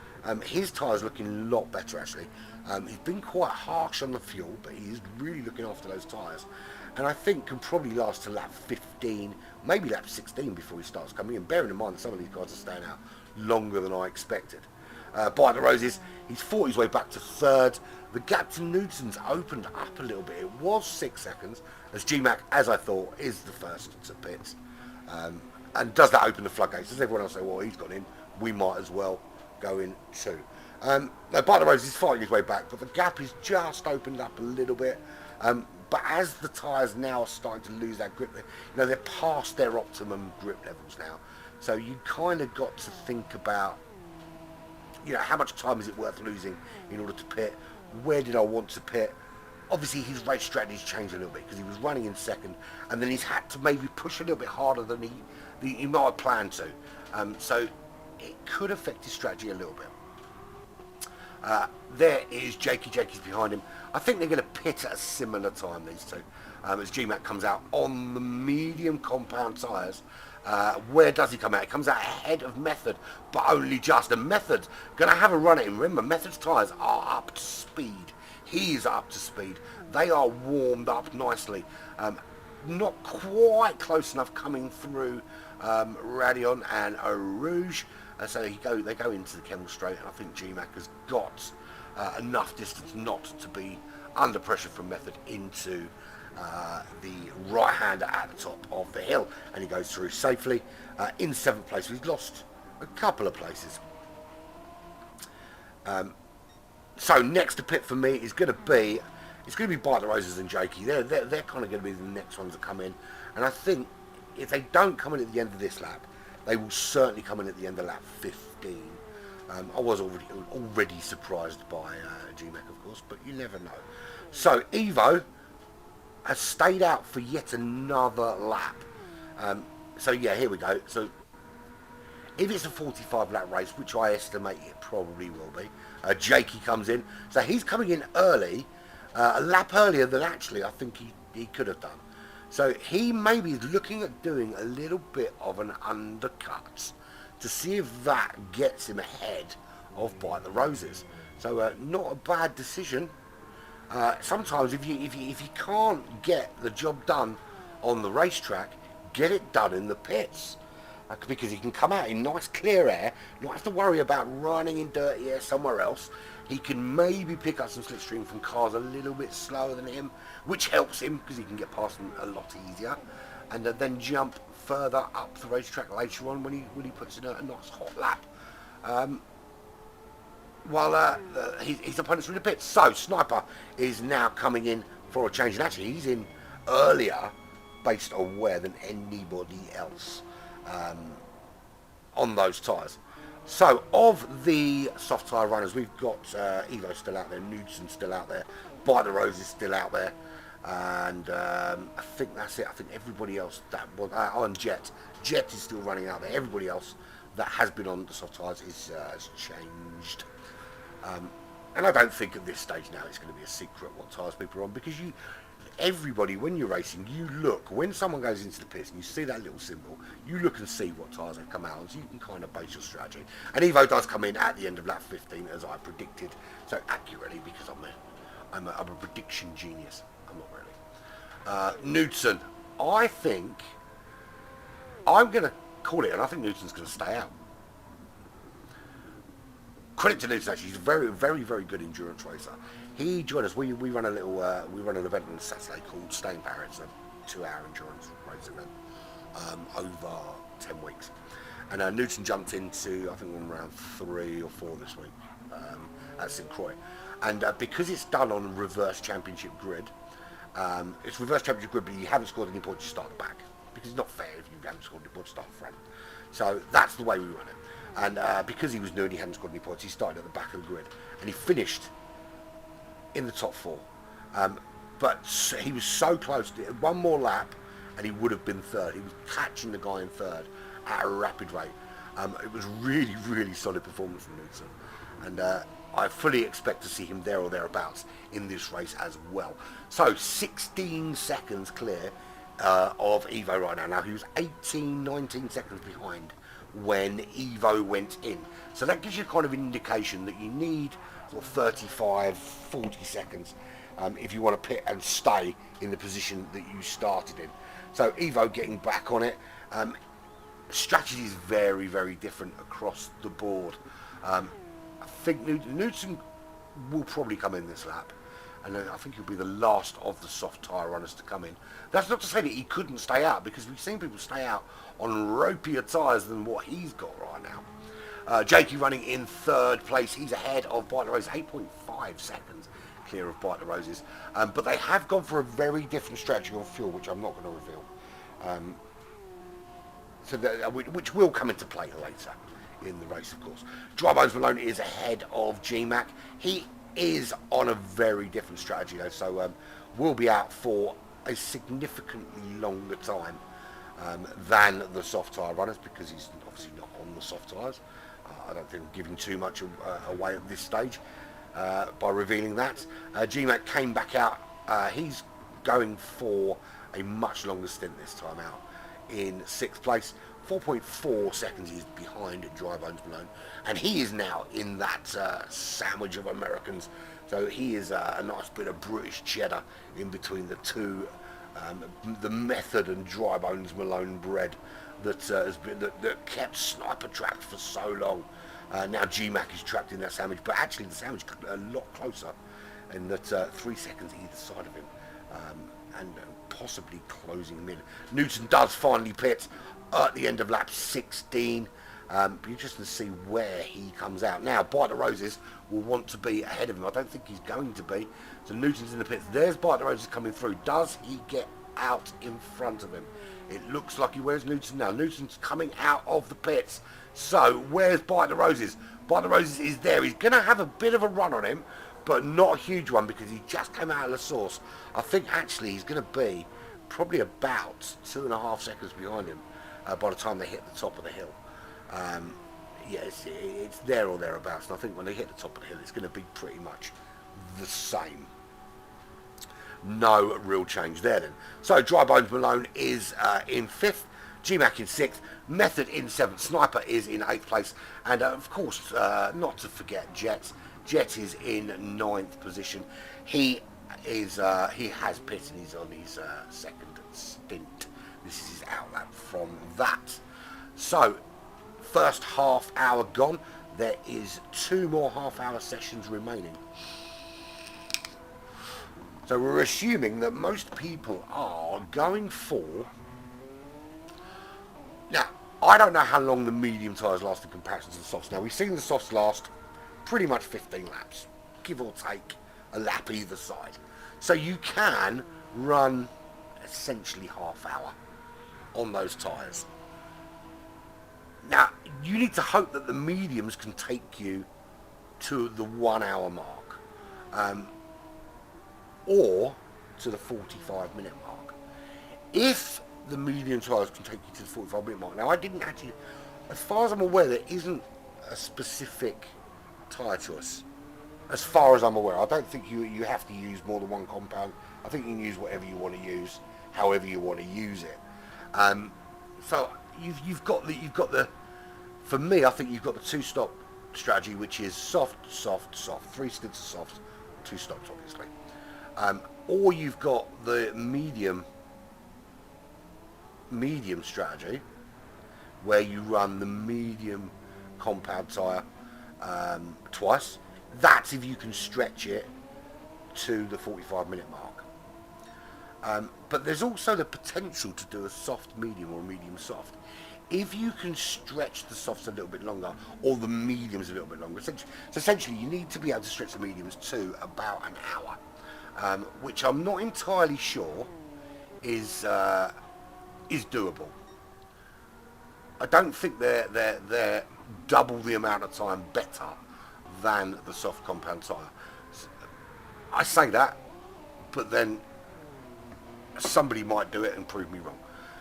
Speaker 1: His tyre's looking a lot better, actually. He's been quite harsh on the fuel, but he's really looking after those tyres. And I think can probably last to lap 15, maybe lap 16 before he starts coming in, bearing in mind that some of these guys are staying out longer than I expected. By the Roses, he's fought his way back to third. The gap to Newton's opened up a little bit. It was 6 seconds, as G-Mac, as I thought, is the first to pits. And does that open the floodgates? Does everyone else say, well, he's gone in, we might as well go in too. Now, By the Roses, he's fighting his way back, but the gap is just opened up a little bit. But as the tyres now are starting to lose that grip, they're past their optimum grip levels now. So you kind of got to think about you know, how much time is it worth losing in order to pit? Where did I want to pit? Obviously, his race strategy's changed a little bit because he was running in second, and then he's had to maybe push a little bit harder than he might have planned to. So it could affect his strategy a little bit. There is Jakey. Jakey's behind him. I think they're going to pit at a similar time, these two, as GMAC comes out on the medium compound tyres. Where does he come out? He comes out ahead of Method, but only just. And Method's going to have a run at him. Remember, Method's tyres are up to speed. He is up to speed. They are warmed up nicely. Not quite close enough coming through Radion and Rouge. So they go into the Kemmel Straight, and I think GMAC has got enough distance not to be under pressure from Method into the right-hander at the top of the hill, and he goes through safely in 7th place. We've lost a couple of places. So next to pit for me is going to be Bite the Roses and Jakey. They're kind of going to be the next ones that come in, and I think if they don't come in at the end of this lap, they will certainly come in at the end of lap 15. I was already surprised by GMAC, of course, but you never know. So Evo has stayed out for yet another lap. So yeah, here we go. So if it's a 45 lap race, which I estimate it probably will be, Jakey comes in. So he's coming in early, a lap earlier than actually I think he could have done. So he maybe is looking at doing a little bit of an undercut to see if that gets him ahead of Bite the Roses. So not a bad decision. Sometimes if you can't get the job done on the racetrack, get it done in the pits. Because he can come out in nice clear air, not have to worry about running in dirty air somewhere else. He can maybe pick up some slipstream from cars a little bit slower than him, which helps him because he can get past them a lot easier, and then jump further up the racetrack later on when he puts in a nice hot lap. While his opponent's in the pits. So Sniper is now coming in for a change, and actually he's in earlier based on wear than anybody else on those tyres. So of the soft tyre runners, we've got Evo still out there, Knudsen still out there, Bite the Rose is still out there, and I think that's it. I think everybody else that was on Jet is still running out there. Everybody else that has been on the soft tyres has changed. And I don't think at this stage now it's going to be a secret what tyres people are on, because everybody, when you're racing, you look, when someone goes into the pits and you see that little symbol, you look and see what tyres they've come out on, so you can kind of base your strategy. And Evo does come in at the end of lap 15, as I predicted, so accurately, because I'm a prediction genius. I'm not really. Knudsen, I think, I'm going to call it, and I think Knudsen's going to stay out. Credit to Knudsen, actually, he's a very, very, very good endurance racer. He joined us. We run a little we run an event on Saturday called Staying Power. It's a 2-hour endurance race event over 10 weeks. And Knudsen jumped into, I think, round 3 or 4 this week at St Croix. And because it's done on reverse championship grid, it's reverse championship grid, but you haven't scored any points, you start at the back, because it's not fair if you haven't scored any points, start front. So that's the way we run it. And because he was new and he hadn't scored any points, he started at the back of the grid, and he finished in the top 4, but he was so close to it. One more lap and he would have been 3rd. He was catching the guy in 3rd at a rapid rate. It was really, really solid performance from Knudsen, and I fully expect to see him there or thereabouts in this race as well. So 16 seconds clear of Evo right now. Now he was 19 seconds behind when Evo went in, so that gives you kind of an indication that you need 35-40 seconds if you want to pit and stay in the position that you started in. So Evo getting back on it. Strategy is very, very different across the board. I think Knudsen will probably come in this lap, and I think he'll be the last of the soft tyre runners to come in. That's not to say that he couldn't stay out, because we've seen people stay out on ropier tyres than what he's got right now. Jakey running in 3rd place. He's ahead of Bite the Roses, 8.5 seconds clear of Bite the Roses. But they have gone for a very different strategy on fuel, which I'm not going to reveal. Which will come into play later in the race, of course. Dry Bones Malone is ahead of GMAC. He is on a very different strategy though, so will be out for a significantly longer time than the soft tyre runners, because he's obviously not on the soft tyres. I don't think I'm giving too much away at this stage by revealing that. GMAC came back out. He's going for a much longer stint this time out in 6th place. 4.4 seconds he's behind Dry Bones Malone, and he is now in that sandwich of Americans. So he is a nice bit of British cheddar in between the two, the Method and Dry Bones Malone bread that has been that kept Sniper trapped for so long. Now GMAC is trapped in that sandwich, but actually the sandwich got a lot closer, in that 3 seconds either side of him, and possibly closing him in. Newton does finally pit at the end of lap 16. Be interesting to see where he comes out. Now, Bite the Roses will want to be ahead of him. I don't think he's going to be. So Newton's in the pits. There's Bite the Roses coming through. Does he get out in front of him? It looks like he wears Newton now. Newton's coming out of the pits. So where's Bite the Roses? Bite the Roses is there. He's going to have a bit of a run on him, but not a huge one, because he just came out of the source. I think actually he's going to be probably about 2.5 seconds behind him by the time they hit the top of the hill. Yeah, it's there or thereabouts, and I think when they hit the top of the hill it's going to be pretty much the same. No real change there then. So Dry Bones Malone is in 5th, GMAC in 6th, Method in 7th, Sniper is in 8th place, and of course not to forget Jet. Jet is in 9th position. He has pit and he's on his second stint. This is his outlap from that. So first half hour gone. There is 2 more half-hour sessions remaining. So we're assuming that most people are going for... Now, I don't know how long the medium tyres last in comparison to the softs. Now, we've seen the softs last pretty much 15 laps, give or take a lap either side. So you can run essentially half hour on those tyres. Now, you need to hope that the mediums can take you to the 1 hour mark, or to the 45-minute mark. If the medium tyres can take you to the 45-minute mark, now I didn't actually, as far as I'm aware, there isn't a specific tyre choice. As far as I'm aware, I don't think you have to use more than one compound. I think you can use whatever you want to use, however you want to use it. So you've got the. For me, I think you've got the 2-stop strategy, which is soft, soft, soft. 3 stints of soft, 2 stops, obviously. Or you've got the medium strategy, where you run the medium compound tyre twice. That's if you can stretch it to the 45-minute mark. But there's also the potential to do a soft medium or a medium soft. If you can stretch the softs a little bit longer, or the mediums a little bit longer, so essentially you need to be able to stretch the mediums to about an hour, which I'm not entirely sure is doable. I don't think they're double the amount of time better than the soft compound tyre. I say that, but then somebody might do it and prove me wrong.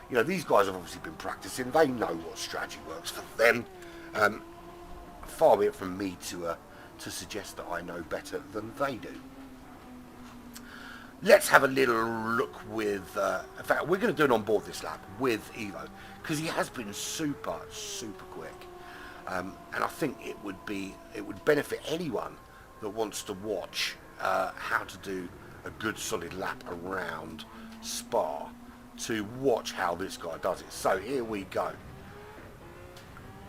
Speaker 1: You know, these guys have obviously been practicing. They know what strategy works for them. Far be it from me to suggest that I know better than they do. Let's have a little look with... in fact, we're going to do it on board this lap with Evo, because he has been super, super quick. And I think it would benefit anyone that wants to watch how to do a good solid lap around Spa, to watch how this guy does it. So here we go.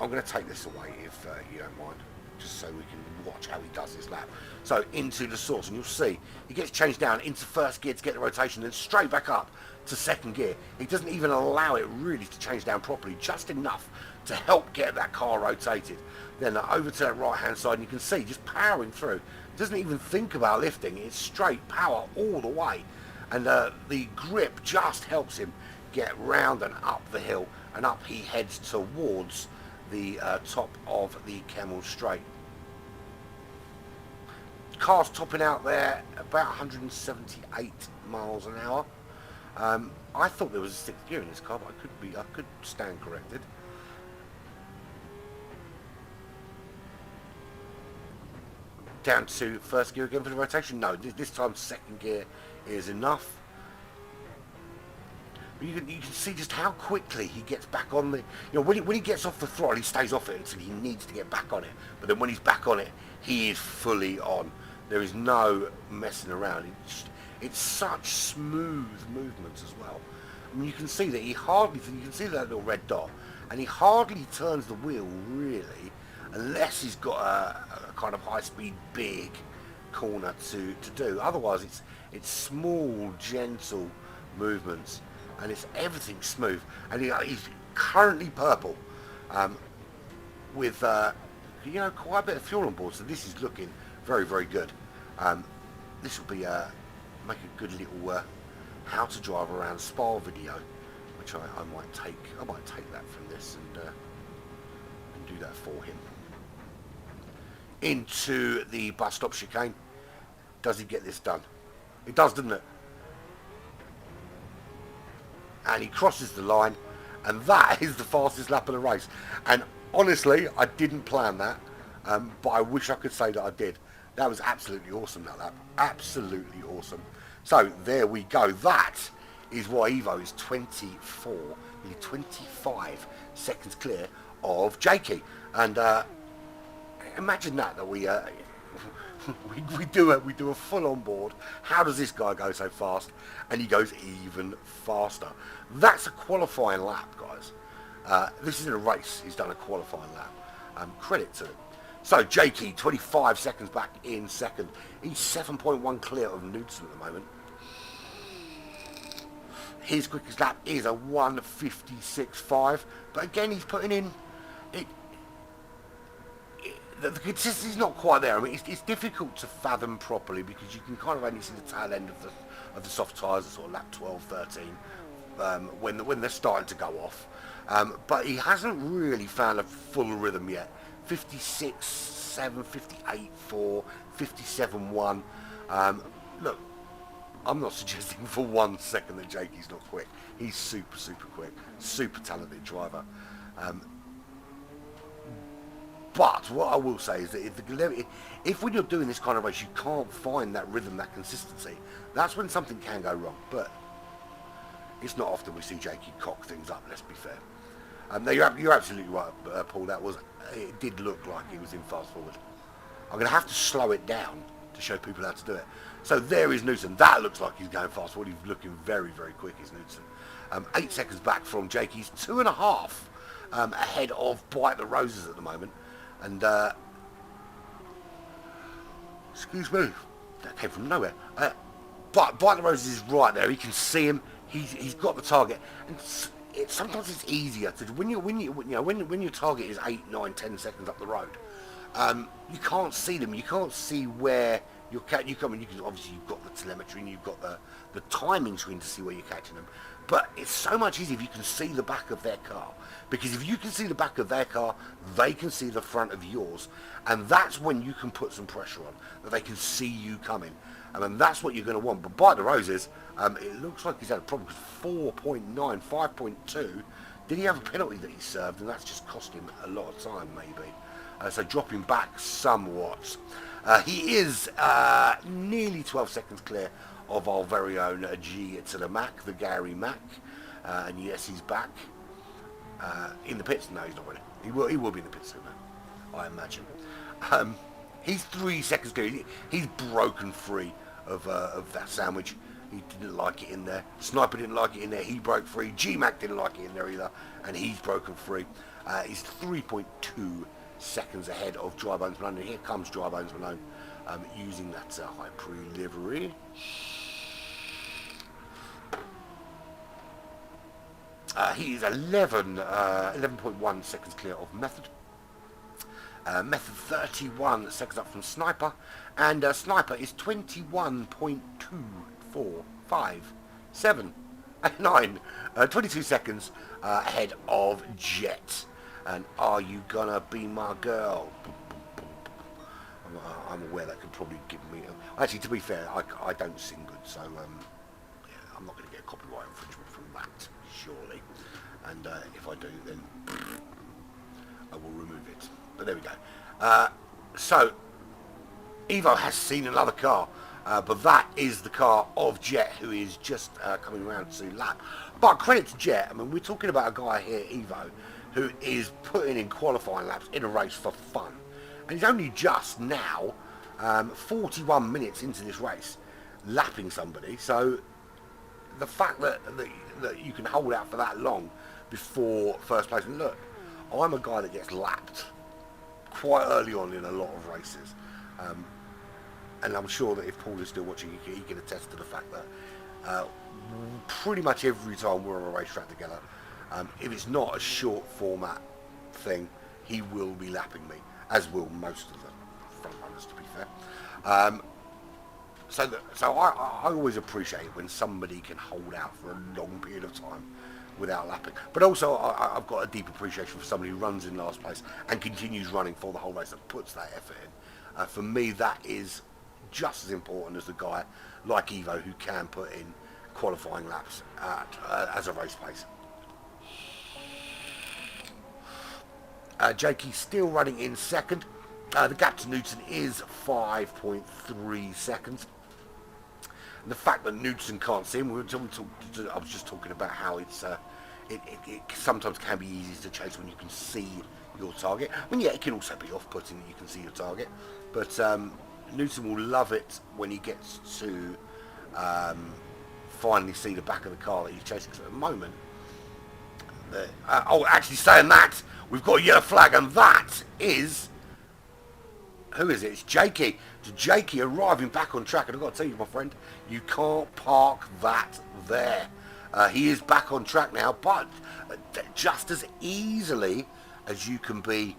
Speaker 1: I'm going to take this away if you don't mind, just so we can watch how he does this lap. So into the source, and you'll see he gets changed down into first gear to get the rotation, then straight back up to second gear. He doesn't even allow it really to change down properly, just enough to help get that car rotated. Then over to that right hand side, and you can see just powering through. Doesn't even think about lifting. It's straight power all the way. And the grip just helps him get round and up the hill, and up he heads towards the top of the Kemmel Straight. Car's topping out there about 178 miles an hour. I thought there was a sixth gear in this car, but I could stand corrected. Down to first gear again for the rotation. No, this time second gear is enough. You can see just how quickly he gets back on the... You know, when he gets off the throttle, he stays off it until he needs to get back on it. But then when he's back on it, he is fully on. There is no messing around. It's such smooth movements as well. I mean, you can see that you can see that little red dot, and he hardly turns the wheel really, unless he's got a kind of high-speed big corner to do. Otherwise, it's small, gentle movements, and it's everything smooth. And he's currently purple, with you know, quite a bit of fuel on board. So this is looking very, very good. This will be make a good little how to drive around Spa video, which I might take. I might take that from this and do that for him. Into the bus stop chicane. Does he get this done? It does, doesn't it? And he crosses the line, and that is the fastest lap of the race. And honestly, I didn't plan that, but I wish I could say that I did. That was absolutely awesome, that lap. Absolutely awesome. So there we go. That is why Evo is 24, nearly 25 seconds clear of Jakey. And imagine that we do a full on board. How does this guy go so fast? And he goes even faster. That's a qualifying lap, guys. This isn't a race. He's done a qualifying lap. Credit to him. So Jakey, 25 seconds back in second. He's 7.1 clear of Knudsen at the moment. His quickest lap is a 1:56.5. But again, he's putting in... The consistency's not quite there. I mean, it's difficult to fathom properly because you can kind of only see the tail end of the soft tyres at sort of lap 12, 13, when they're starting to go off. But he hasn't really found a full rhythm yet. 56.7, 58.4, 57.1. Look, I'm not suggesting for 1 second that Jakey's not quick. He's super, super quick. Super talented driver. But what I will say is that if when you're doing this kind of race you can't find that rhythm, that consistency, that's when something can go wrong. But it's not often we see Jakey cock things up, let's be fair. No, you're absolutely right, Paul. It did look like he was in fast forward. I'm going to have to slow it down to show people how to do it. So there is Knudsen. That looks like he's going fast forward. He's looking very, very quick, is Knudsen. 8 seconds back from Jakey. He's 2.5 ahead of Bite the Roses at the moment. And, excuse me, that came from nowhere. But Bite the Roses is right there. He can see him. He's got the target. And sometimes it's easier to when your target is 8, 9, 10 seconds up the road. You can't see them. You can't see where you're catching. Obviously you've got the telemetry and you've got the timing screen to see where you're catching them. But it's so much easier if you can see the back of their car. Because if you can see the back of their car, they can see the front of yours. And that's when you can put some pressure on, that they can see you coming. And that's what you're going to want. But Bite the Roses, it looks like he's had a problem with 4.9, 5.2. Did he have a penalty that he served? And that's just cost him a lot of time, maybe. So dropping back somewhat. He is nearly 12 seconds clear of our very own G to the Mac, the Gary Mac. And yes, he's back. In the pits? No, he's not winning. He will be in the pits soon, I imagine. He's 3 seconds clear. He's broken free of that sandwich. He didn't like it in there. Sniper didn't like it in there. He broke free. G-Mac didn't like it in there either. And he's broken free. He's 3.2 seconds ahead of Dry Bones Malone. And here comes Dry Bones Malone using that Hyprix livery. He is 11.1 seconds clear of Method. Method 31 seconds up from Sniper. And Sniper is 21.24579. 22 seconds ahead of Jet. and Are You Gonna Be My Girl? I'm aware that could probably give me... Actually, to be fair, I don't sing good, so yeah, I'm not going to get a copyright infringement from that, surely. And if I do, then I will remove it. But there we go. So, Evo has seen another car, but that is the car of Jet, who is just coming around to lap. But credit to Jet, I mean, we're talking about a guy here, Evo, who is putting in qualifying laps in a race for fun. And he's only just now, 41 minutes into this race, lapping somebody. So the fact that you can hold out for that long before first place, and look, I'm a guy that gets lapped quite early on in a lot of races. And I'm sure that if Paul is still watching, he can attest to the fact that pretty much every time we're on a racetrack together, if it's not a short format thing, he will be lapping me, as will most of the front runners, to be fair. So I always appreciate it when somebody can hold out for a long period of time without lapping. But also I've got a deep appreciation for somebody who runs in last place and continues running for the whole race and puts that effort in. For me, that is just as important as the guy like Evo who can put in qualifying laps as a race pace. Jakey still running in second. The gap to Newton is 5.3 seconds. And the fact that Newton can't see him, I was just talking about how it sometimes can be easy to chase when you can see your target. I mean, yeah, it can also be off-putting that you can see your target, but Newton will love it when he gets to finally see the back of the car that he's chasing. Because at the moment, actually saying that, we've got a yellow flag, and that is... Who is it? It's Jakey. It's Jakey arriving back on track. And I've got to tell you, my friend, you can't park that there. He is back on track now, but just as easily as you can be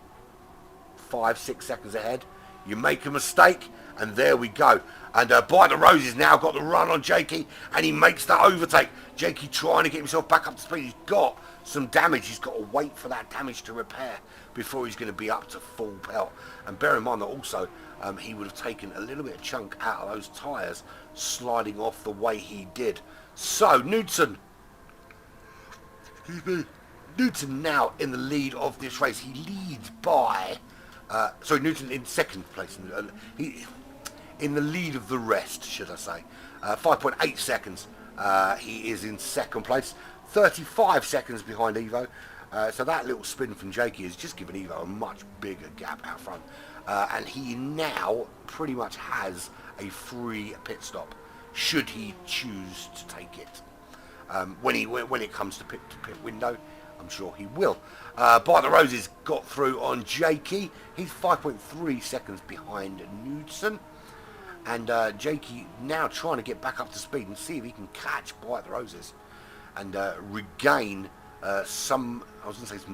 Speaker 1: 5-6 seconds ahead, you make a mistake, and there we go. And By the Roses now got the run on Jakey, and he makes that overtake. Jakey trying to get himself back up to speed. He's got some damage. He's got to wait for that damage to repair before he's going to be up to full pelt. And bear in mind that also he would have taken a little bit of chunk out of those tyres sliding off the way he did. So Newton now in the lead of this race. He leads by Newton in second place. In the lead of the rest, should I say. 5.8 seconds. He is in second place. 35 seconds behind Evo. So that little spin from Jakey has just given Evo a much bigger gap out front. And he now pretty much has a free pit stop, should he choose to take it. When it comes to pit window, I'm sure he will. By the Roses got through on Jakey. He's 5.3 seconds behind Newton. And Jakey now trying to get back up to speed and see if he can catch By the Roses and regain some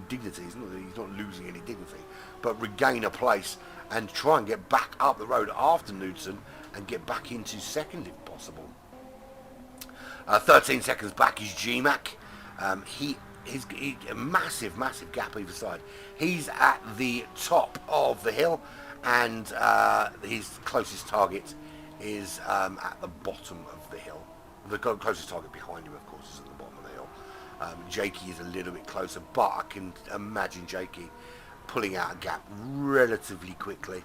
Speaker 1: dignity. He's not losing any dignity, but regain a place and try and get back up the road after Newton and get back into second if possible. 13 seconds back is GMAC. He's a massive gap either side. He's at the top of the hill, and his closest target is at the bottom of the hill. The closest target behind him, of course, is at the bottom of the hill. Jakey is a little bit closer, but I can imagine Jakey pulling out a gap relatively quickly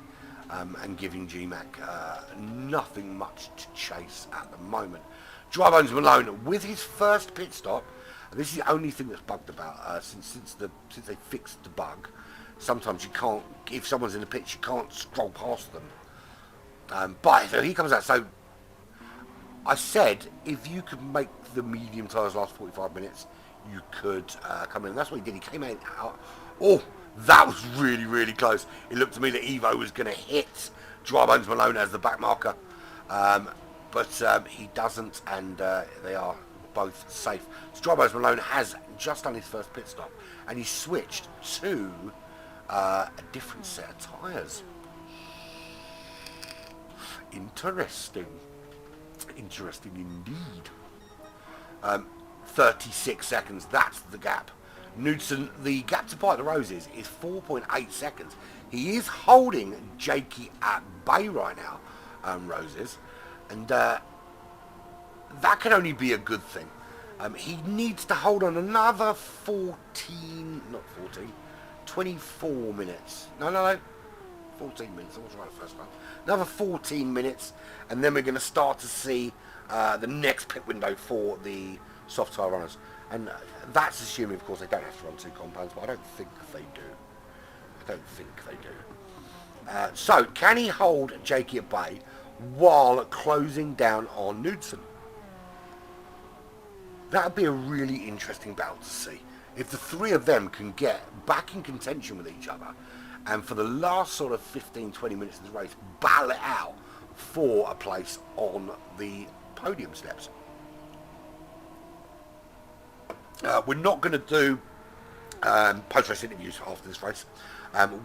Speaker 1: and giving GMAC nothing much to chase at the moment. Drybones Malone with his first pit stop. This is the only thing that's bugged about since they fixed the bug. Sometimes you can't, if someone's in the pits, you can't scroll past them. But so he comes out. So I said if you could make the medium tyres last 45 minutes, you could come in. And that's what he did. He came out. Oh, that was really close. It looked to me that Evo was going to hit Drybones Malone as the back marker. But he doesn't, and they are both safe. So Drybones Malone has just done his first pit stop, and he switched to a different set of tyres. Interesting indeed. 36 seconds, that's the gap. Knudsen, the gap to Bite the Roses is 4.8 seconds. He is holding Jakey at bay right now, Roses, and that can only be a good thing. He needs to hold on another 24 minutes. No, 14 minutes. I was right the first time. Another 14 minutes, and then we're going to start to see the next pit window for the soft tyre runners. And that's assuming, of course, they don't have to run 2 compounds, but I don't think they do. So, can he hold Jakey at bay while closing down on Knudsen? That would be a really interesting battle to see. If the three of them can get back in contention with each other, and for the last sort of 15-20 minutes of the race, battle it out for a place on the podium steps. We're not going to do post-race interviews after this race.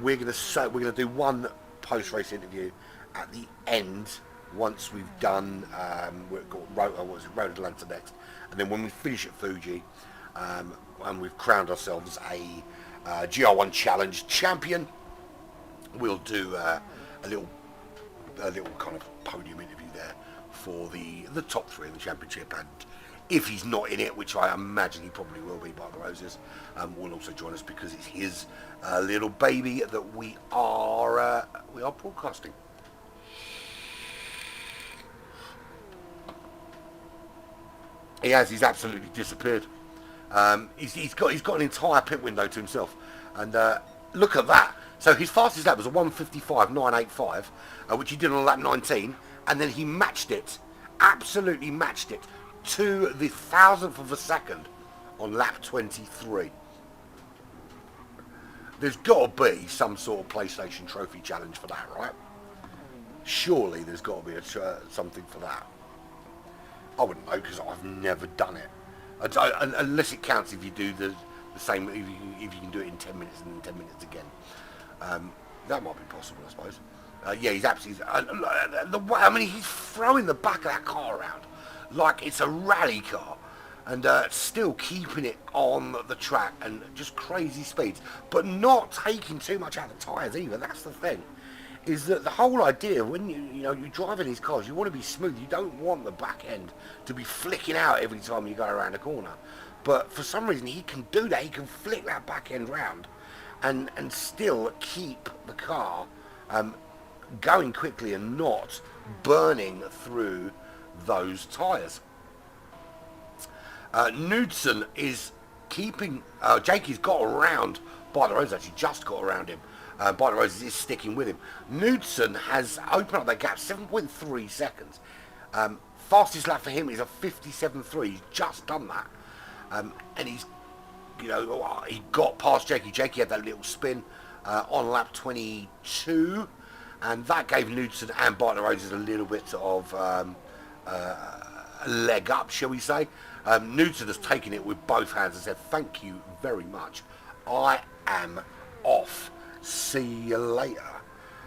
Speaker 1: We're going to do one post-race interview at the end once we've done we've got Road Atlanta next, and then when we finish at Fuji, and we've crowned ourselves a GR1 Challenge champion, we'll do a little kind of podium interview there for the top 3 in the championship. And if he's not in it, which I imagine he probably will be, by the Roses, will also join us because it's his little baby that we are broadcasting. He's absolutely disappeared. He's got an entire pit window to himself, and look at that. So his fastest lap was a 1:55.985, which he did on lap 19, and then he absolutely matched it to the 1,000th of a second on lap 23. There's got to be some sort of PlayStation Trophy challenge for that, right? Surely there's got to be something for that. I wouldn't know because I've never done it. Unless it counts if you do the same, if you can do it in 10 minutes and then 10 minutes again. That might be possible, I suppose. Yeah, he's absolutely... he's throwing the back of that car around like it's a rally car, and still keeping it on the track and just crazy speeds, but not taking too much out of the tyres either. That's the thing. Is that the whole idea when you're driving these cars, you want to be smooth. You don't want the back end to be flicking out every time you go around a corner. But for some reason he can do that. He can flick that back end round and still keep the car going quickly and not burning through those tyres. Knudsen is keeping... Jakey's got around Bite the Roses, actually just got around him. Bite the Roses is sticking with him. Knudsen has opened up that gap 7.3 seconds. Fastest lap for him is a 57.3. He's just done that. And he's, he got past Jakey. Jakey had that little spin on lap 22. And that gave Knudsen and Bite the Roses a little bit of a leg up, shall we say. Knudsen has taken it with both hands and said, "Thank you very much. I am off. See you later."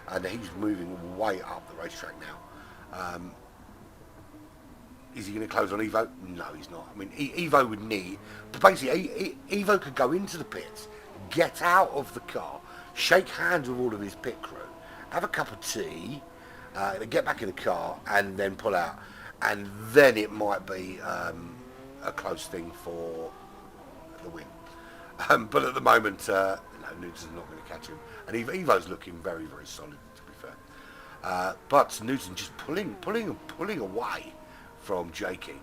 Speaker 1: And he's moving way up the racetrack now. Is he going to close on Evo? No, he's not. I mean, Evo would need... But basically, Evo could go into the pits, get out of the car, shake hands with all of his pit crew, have a cup of tea, get back in the car, and then pull out. And then it might be a close thing for the win. But at the moment, no, Knudsen's not going to catch him. And Evo's looking very, very solid, to be fair. But Knudsen just pulling away from Jakey.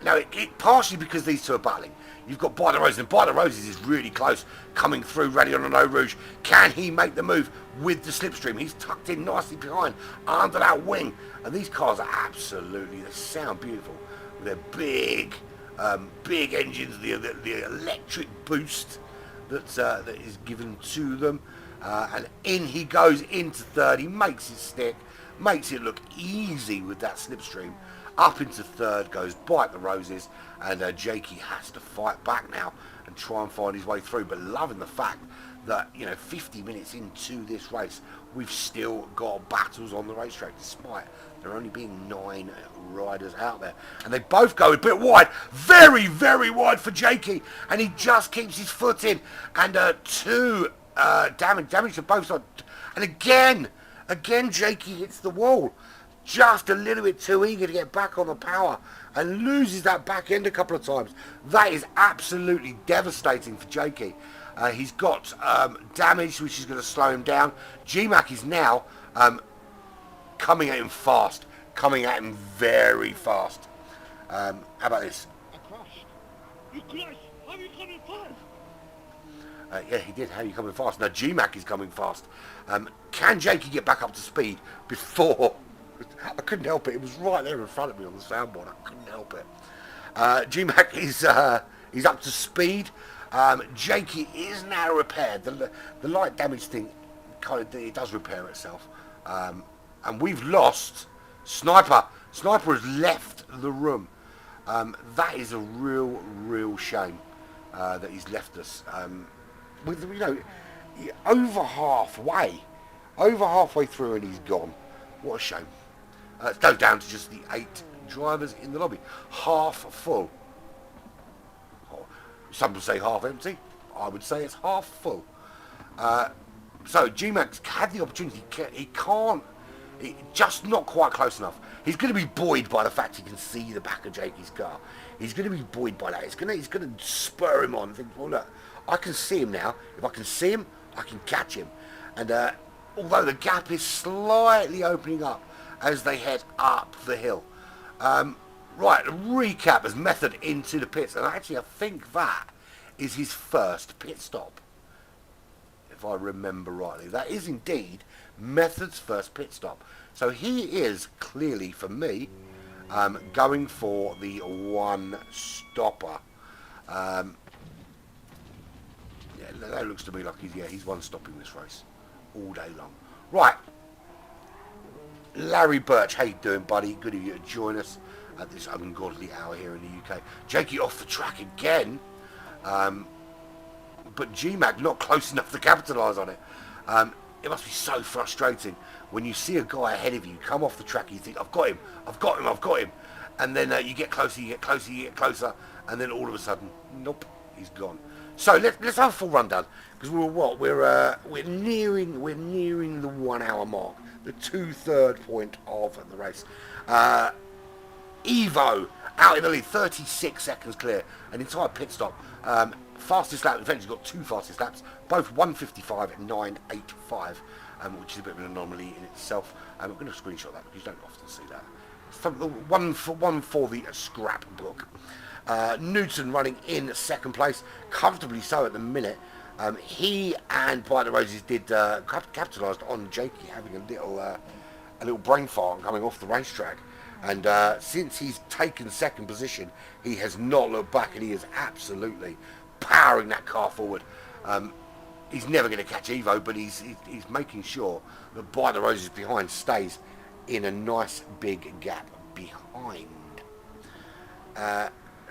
Speaker 1: Now, it partially because these two are battling. You've got Bite the Roses, and Bite the Roses is really close, coming through, ready on an Eau Rouge. Can he make the move with the slipstream? He's tucked in nicely behind, under that wing. And these cars are absolutely, they sound beautiful. With their big engines, the electric boost that is given to them. And in he goes into third. He makes it stick, makes it look easy with that slipstream. Up into third goes Bite the Roses, and Jakey has to fight back now and try and find his way through. But loving the fact that 50 minutes into this race, we've still got battles on the racetrack, despite there only being 9 riders out there. And they both go a bit wide, very, very wide for Jakey, and he just keeps his foot in. And 2 damage to both sides. And again, Jakey hits the wall. Just a little bit too eager to get back on the power and loses that back end a couple of times. That is absolutely devastating for Jakey. He's got damage, which is going to slow him down. G-Mac is now coming at him fast. Coming at him very fast. How about this?
Speaker 2: I crashed. You crashed? How are you coming fast?
Speaker 1: Yeah, he did. How are you coming fast? Now G-Mac is coming fast. Can Jakey get back up to speed before... I couldn't help it. It was right there in front of me on the soundboard. I couldn't help it. G-Mac is he's up to speed. Jakey is now repaired. The light damage thing it does repair itself. And we've lost Sniper. Sniper has left the room. That is a real shame that he's left us. With over halfway through and he's gone. What a shame. It goes down to just the 8 drivers in the lobby. Half full. Some would say half empty. I would say it's half full. So G-Max had the opportunity. He can't. Just not quite close enough. He's going to be buoyed by the fact he can see the back of Jakey's car. He's going to be buoyed by that. He's going to spur him on. Think, well, look, I can see him now. If I can see him, I can catch him. And although the gap is slightly opening up as they head up the hill. Right, recap as Method into the pits. And actually, I think that is his first pit stop. If I remember rightly. That is indeed Method's first pit stop. So he is clearly, for me, going for the one stopper. Yeah, that looks to me like he's one stopping this race all day long. Right. Larry Birch, how you doing, buddy? Good of you to join us at this ungodly hour here in the UK. Jakey off the track again. But G-Mac not close enough to capitalise on it. It must be so frustrating when you see a guy ahead of you come off the track and you think, I've got him. And then you get closer, and then all of a sudden, nope, he's gone. So let's have a full rundown, because we're nearing the 1 hour mark, the 2/3 point of the race. Evo out in the lead, 36 seconds clear, an entire pit stop. Fastest lap, eventually got 2 fastest laps, both 1:55 and 9:85, which is a bit of an anomaly in itself. I'm going to screenshot that because you don't often see that. It's from the one for the scrapbook. Newton running in second place, comfortably so at the minute. He and By the Roses did capitalised on Jakey having a little brain fart coming off the racetrack. And since he's taken second position, he has not looked back, and he is absolutely powering that car forward. He's never going to catch Evo, but he's making sure that By the Roses behind stays in a nice big gap behind.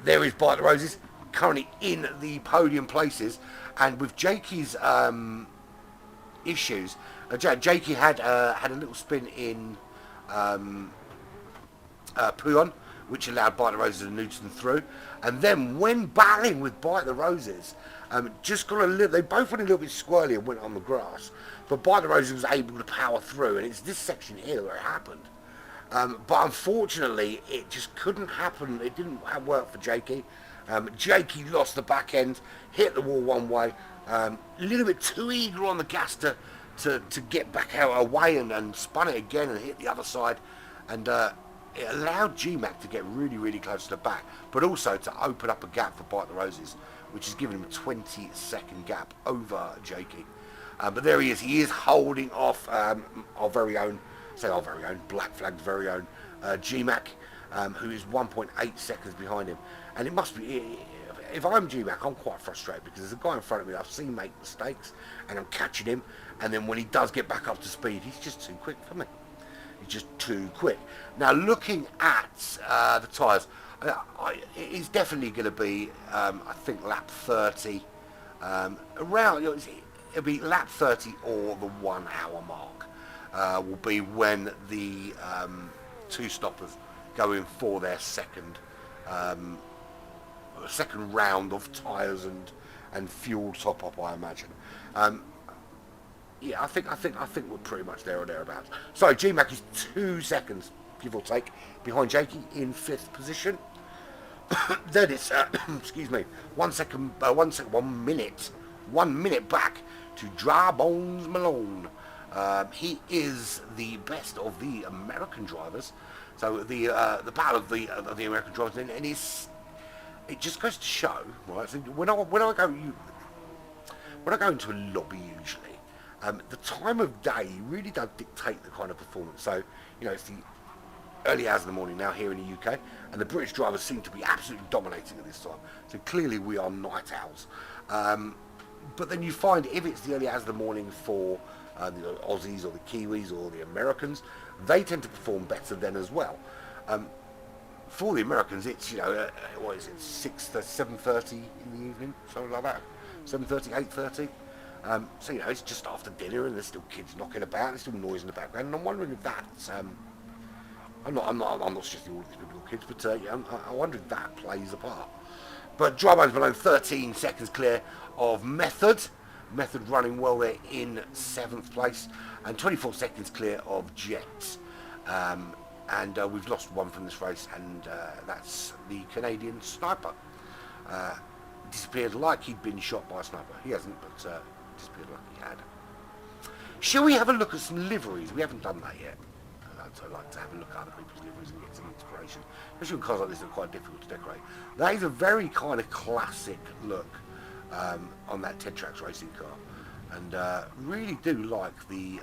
Speaker 1: There is By the Roses currently in the podium places, and with Jakey's issues, Jakey had a little spin in Puyon, which allowed By the Roses and Newton through, and then when battling with By the Roses, just got they both went a little bit squirrely and went on the grass, but By the Roses was able to power through, and it's this section here where it happened. But unfortunately, it just couldn't happen. It didn't work for Jakey. Jakey lost the back end, hit the wall one way, a little bit too eager on the gas to get back out away, and spun it again and hit the other side, and it allowed G-Mac to get really close to the back, but also to open up a gap for Bite the Roses, which has given him a 20-second gap over Jakey. But there he is holding off our very own, Black Flag's very own G-Mac, who is 1.8 seconds behind him. And it must be, if I'm G-Mac, I'm quite frustrated, because there's a guy in front of me that I've seen make mistakes, and I'm catching him, and then when he does get back up to speed, he's just too quick for me. He's just too quick. Now, looking at the tyres, it's definitely going to be, I think, lap 30, around, it'll be lap 30 or the 1 hour mark. will be when the two stoppers go in for their second round of tyres and fuel top up, I imagine. Yeah, I think we're pretty much there or thereabouts. So GMAC is 2 seconds, give or take, behind Jakey in 5th position. Then it's excuse me, 1 minute back to Dry Bones Malone. He is the best of the American drivers. So the battle of the American drivers, and it just goes to show, right? So when I go into a lobby usually, the time of day really does dictate the kind of performance. So it's the early hours of the morning now here in the UK, and the British drivers seem to be absolutely dominating at this time. So clearly we are night owls. But then you find if it's the early hours of the morning for the Aussies or the Kiwis or the Americans, they tend to perform better then as well. For the Americans, it's what is it, 6 to 7:30 in the evening, something like that, 7:30, 8:30. So it's just after dinner, and there's still kids knocking about, there's still noise in the background, and I'm wondering if that's I'm not suggesting all these little kids, but I wonder if that plays a part. But Dry Bones Malone 13 seconds clear of Method. Method running well there in 7th place, and 24 seconds clear of Jet. And we've lost one from this race, and that's the Canadian Sniper. Disappeared like he'd been shot by a sniper. He hasn't, but disappeared like he had. Shall we have a look at some liveries? We haven't done that yet. I'd like to have a look at other people's liveries and get some inspiration. Especially when cars like this are quite difficult to decorate. That is a very kind of classic look on that Ted Tracks racing car, and really do like the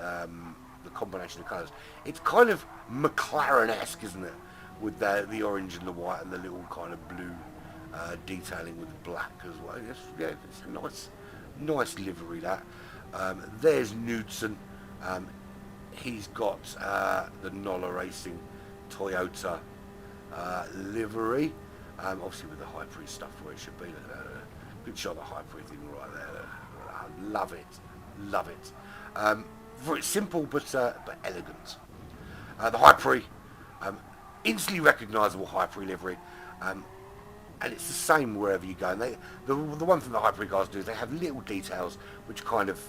Speaker 1: combination of colours. It's kind of McLaren-esque, isn't it? With the orange and the white and the little kind of blue detailing with the black as well. It's a nice livery, that. There's Knudsen. He's got the Nola Racing Toyota livery, obviously with the Hyprix stuff where it should be. Good shot of the Hyprix thing right there. I love it. Very simple but elegant. The Hyprix, instantly recognisable Hyprix livery, and it's the same wherever you go. And the one thing the Hyprix guys do is they have little details which kind of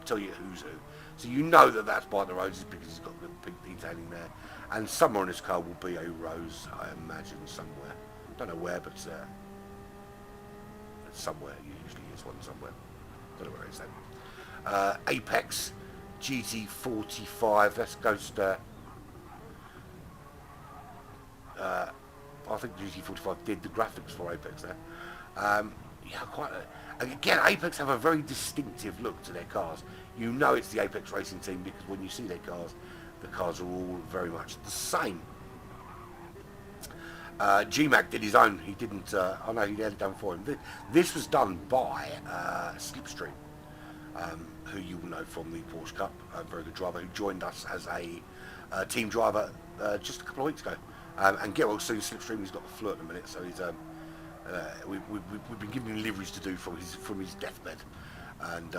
Speaker 1: tell you who's who. So you know that that's by the roses because he's got the pink detailing there. And somewhere on his car will be a rose, I imagine, somewhere. Don't know where, but somewhere. Usually is one somewhere. Don't know where it is then. Apex GT45. That goes to... I think GT45 did the graphics for Apex there. Again, Apex have a very distinctive look to their cars. You know it's the Apex racing team because when you see their cars, the cars are all very much the same. GMAC did his own. He didn't. I know he had it done for him. This was done by Slipstream, who you will know from the Porsche Cup. A very good driver who joined us as a team driver just a couple of weeks ago. And get well soon. Slipstream, he's got the flu at the minute, so he's we've been giving him liveries to do from his deathbed, and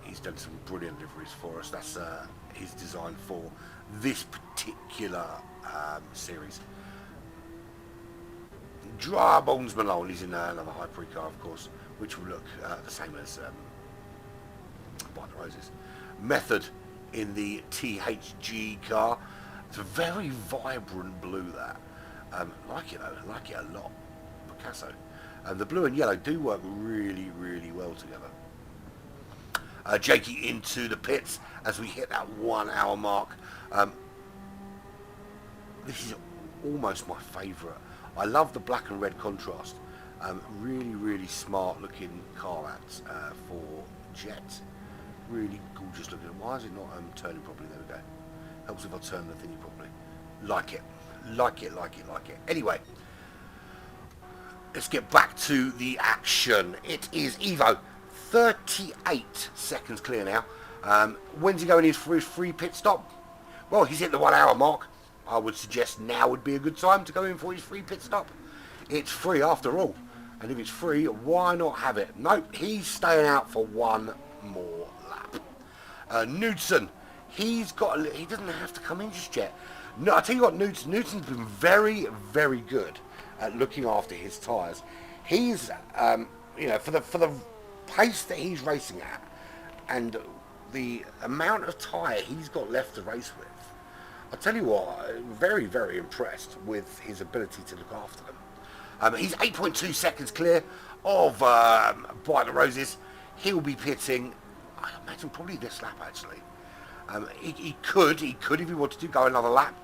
Speaker 1: he's done some brilliant liveries for us. That's his design for this particular series. Dry Bones Malone is in another Hyprix car, of course, which will look the same as By the Roses. Method in the THG car. It's a very vibrant blue, that. Like it though, like it a lot. Picasso. And the blue and yellow do work really, really well together. Jakey into the pits as we hit that 1 hour mark. This is almost my favourite. I love the black and red contrast. Really, really smart looking car that for Jet. Really gorgeous looking. Why is it not turning properly? There we go. Helps if I turn the thingy properly. Like it. Anyway, let's get back to the action. It is Evo. 38 seconds clear now. When's he going in for his free pit stop? Well, he's hit the 1 hour mark. I would suggest now would be a good time to go in for his free pit stop. It's free after all. And if it's free, why not have it? Nope, he's staying out for 1 more lap. Knudsen, he doesn't have to come in just yet. No, I tell you what, Knudsen's been very, very good at looking after his tyres. He's, for the pace that he's racing at, and the amount of tyre he's got left to race with, I'll tell you what, I'm very, very impressed with his ability to look after them. He's 8.2 seconds clear of By the Roses. He'll be pitting, I imagine, probably this lap actually. He could if he wanted to go another lap,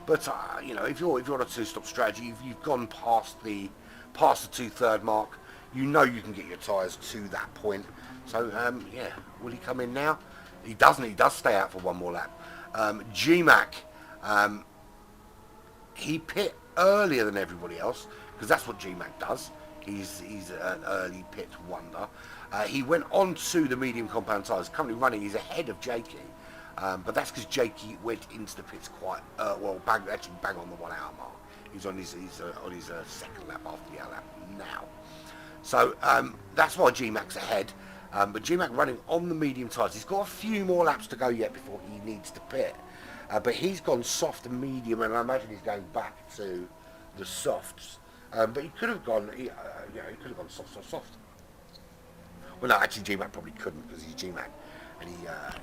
Speaker 1: but if you're on a two-stop strategy, you've gone past the 2/3 mark. You know you can get your tyres to that point. So will he come in now? He doesn't. He does stay out for one more lap. G-Mac, he pit earlier than everybody else because that's what G-Mac does. He's an early pit wonder. He went on to the medium compound tyres. Currently running, he's ahead of Jakey. But that's because Jakey went into the pits quite bang on the 1 hour mark. He's on his second lap after the hour lap now. So that's why G-Mac's ahead. But G-Mac running on the medium tyres. He's got a few more laps to go yet before he needs to pit. But he's gone soft and medium, and I imagine he's going back to the softs. But he could have gone, he could have gone soft. Well, no, actually G-Mac probably couldn't because he's G-Mac. And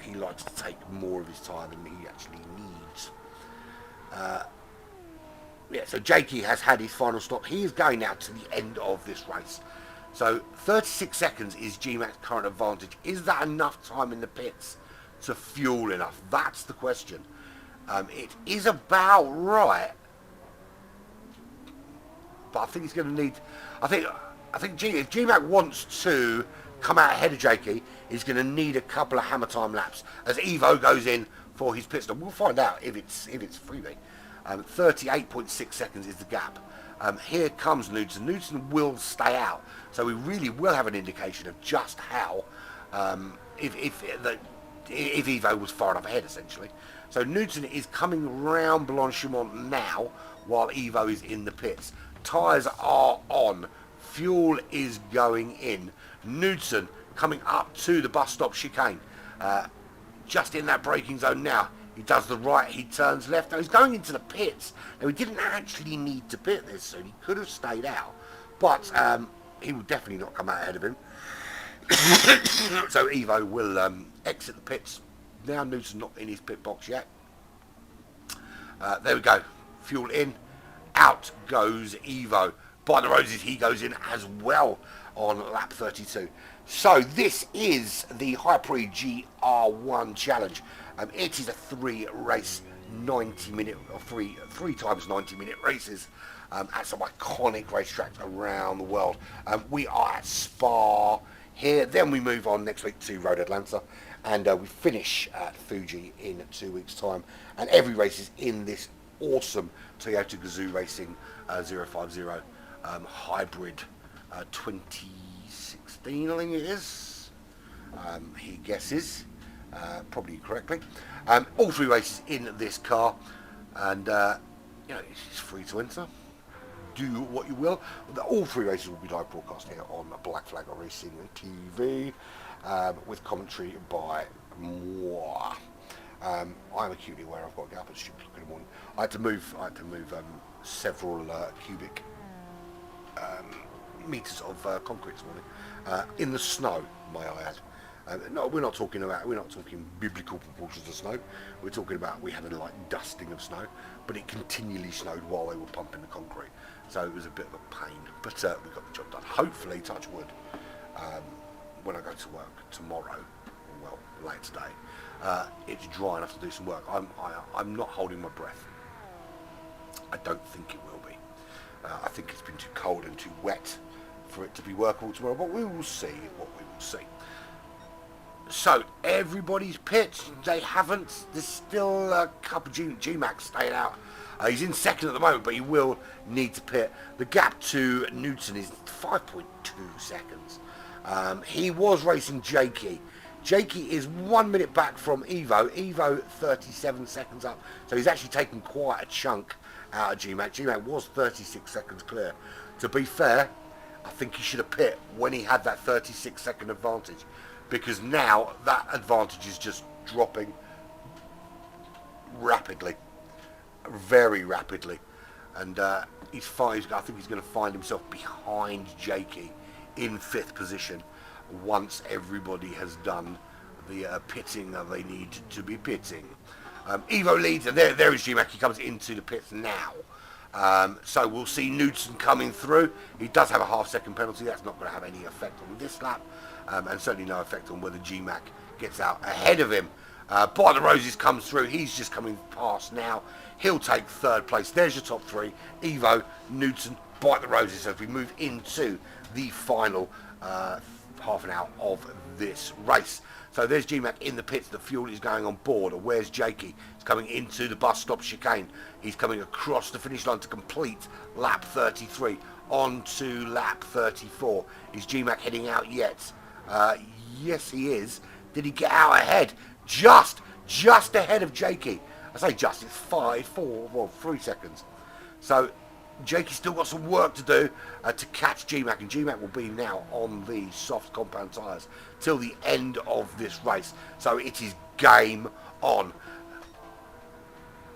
Speaker 1: he likes to take more of his tyre than he actually needs. So Jakey has had his final stop. He is going now to the end of this race. So 36 seconds is G-Mac's current advantage. Is that enough time in the pits to fuel enough? That's the question. It is about right. But I think he's going to need... I think if G-Mac wants to come out ahead of Jakey, he's going to need a couple of hammer time laps as Evo goes in for his pit stop. We'll find out if it's freebie. 38.6 seconds is the gap. Here comes Knudsen. Knudsen will stay out, so we really will have an indication of just how if Evo was far enough ahead, essentially. So Knudsen is coming round Blanchimont now while Evo is in the pits. Tyres are on. Fuel is going in. Knudsen coming up to the bus stop chicane. Just in that braking zone now. He does the right, he turns left. Now he's going into the pits. Now he didn't actually need to pit this, so he could have stayed out. But he will definitely not come out ahead of him. So Evo will exit the pits. Now Knudsen's not in his pit box yet. There we go. Fuel in. Out goes Evo. By the Roses, he goes in as well on lap 32. So this is the Hyprix GR1 challenge. It is a 3-race 90-minute or three times 90-minute races at some iconic racetracks around the world. We are at Spa here. Then we move on next week to Road Atlanta, and we finish at Fuji in 2 weeks' time. And every race is in this awesome Toyota Gazoo Racing 050 hybrid 2016, I think it is. He guesses. Probably correctly. All 3 races in this car, and it's free to enter. Do what you will. All 3 races will be live broadcast here on Black Flag Racing TV, with commentary by moi. I'm acutely aware I've got to get up at stupid o'clock in the morning. I had to move several cubic meters of concrete this morning in the snow, may I add. No, we're not talking biblical proportions of snow. We're talking about we had a light dusting of snow, but it continually snowed while they were pumping the concrete. So it was a bit of a pain, but we got the job done. Hopefully, touch wood, when I go to work tomorrow, well, later today, it's dry enough to do some work. I'm not holding my breath. I don't think it will be. I think it's been too cold and too wet for it to be workable tomorrow, but we will see what we will see. So, everybody's pitched. They haven't. There's still a couple of G-Mac staying out. He's in second at the moment, but he will need to pit. The gap to Knudsen is 5.2 seconds. He was racing Jakey. Jakey is 1 minute back from Evo. Evo 37 seconds up. So he's actually taken quite a chunk out of G-Mac. G-Mac was 36 seconds clear. To be fair, I think he should have pit when he had that 36 second advantage. because now that advantage is just dropping rapidly, very rapidly, and I think he's going to find himself behind Jakey in 5th position once everybody has done the pitting that they need to be pitting. Evo leads, and there is G-Mac. He comes into the pits now. So we'll see Knudsen coming through. He does have a half-second penalty. That's not going to have any effect on this lap, and certainly no effect on whether G-Mac gets out ahead of him. By the Roses comes through. He's just coming past now. He'll take 3rd place. There's your top 3. Evo, Knudsen, By the Roses as we move into the final half an hour of this race. So there's G-Mac in the pits. The fuel is going on board. Where's Jakey? He's coming into the bus stop chicane. He's coming across the finish line to complete lap 33. On to lap 34. Is G-Mac heading out yet? Yes, he is. Did he get out ahead? Just ahead of Jakey. I say just, it's 3 seconds. So Jakey's still got some work to do to catch G-Mac, and G-Mac will be now on the soft compound tyres till the end of this race. So it is game on.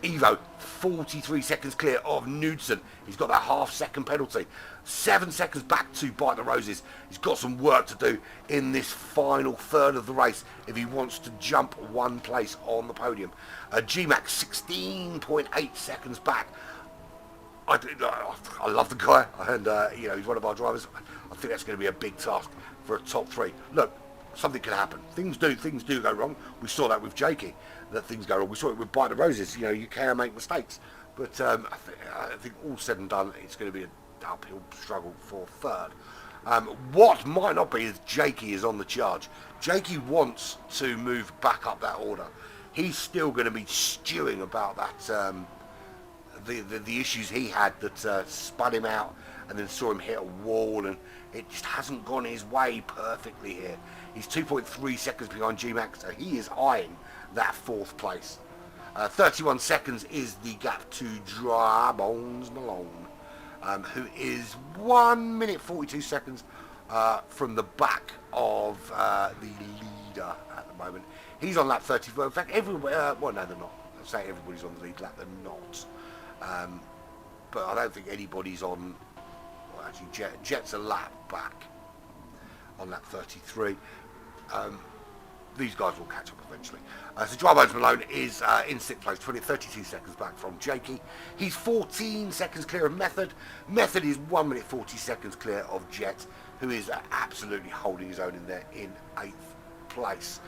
Speaker 1: Evo, 43 seconds clear of Knudsen. He's got that half-second penalty. 7 seconds back to Bite the Roses. He's got some work to do in this final third of the race if he wants to jump 1 place on the podium. G-Mac, 16.8 seconds back. I love the guy, and he's one of our drivers. I think that's going to be a big task for a top 3. Look, something can happen. Things do go wrong. We saw that with Jakey, that things go wrong. We saw it with Bite the Roses. You can make mistakes, but I think all said and done, it's going to be an uphill struggle for 3rd. What might not be is Jakey is on the charge. Jakey wants to move back up that order. He's still going to be stewing about that. The issues he had that spun him out and then saw him hit a wall, and it just hasn't gone his way perfectly here. He's 2.3 seconds behind G-Mac, so he is eyeing that 4th place. 31 seconds is the gap to Dry Bones Malone, who is 1 minute 42 seconds from the back of the leader at the moment. He's on lap 34. In fact, everybody, well, no, they're not. I'll say everybody's on the lead lap. They're not. But I don't think anybody's on. Well, actually, Jet's a lap back on lap 33. These guys will catch up eventually. So Dry Bones Malone is in 6th place, 32 seconds back from Jakey. He's 14 seconds clear of Method. Method is 1 minute 40 seconds clear of Jet, who is absolutely holding his own in there in 8th place.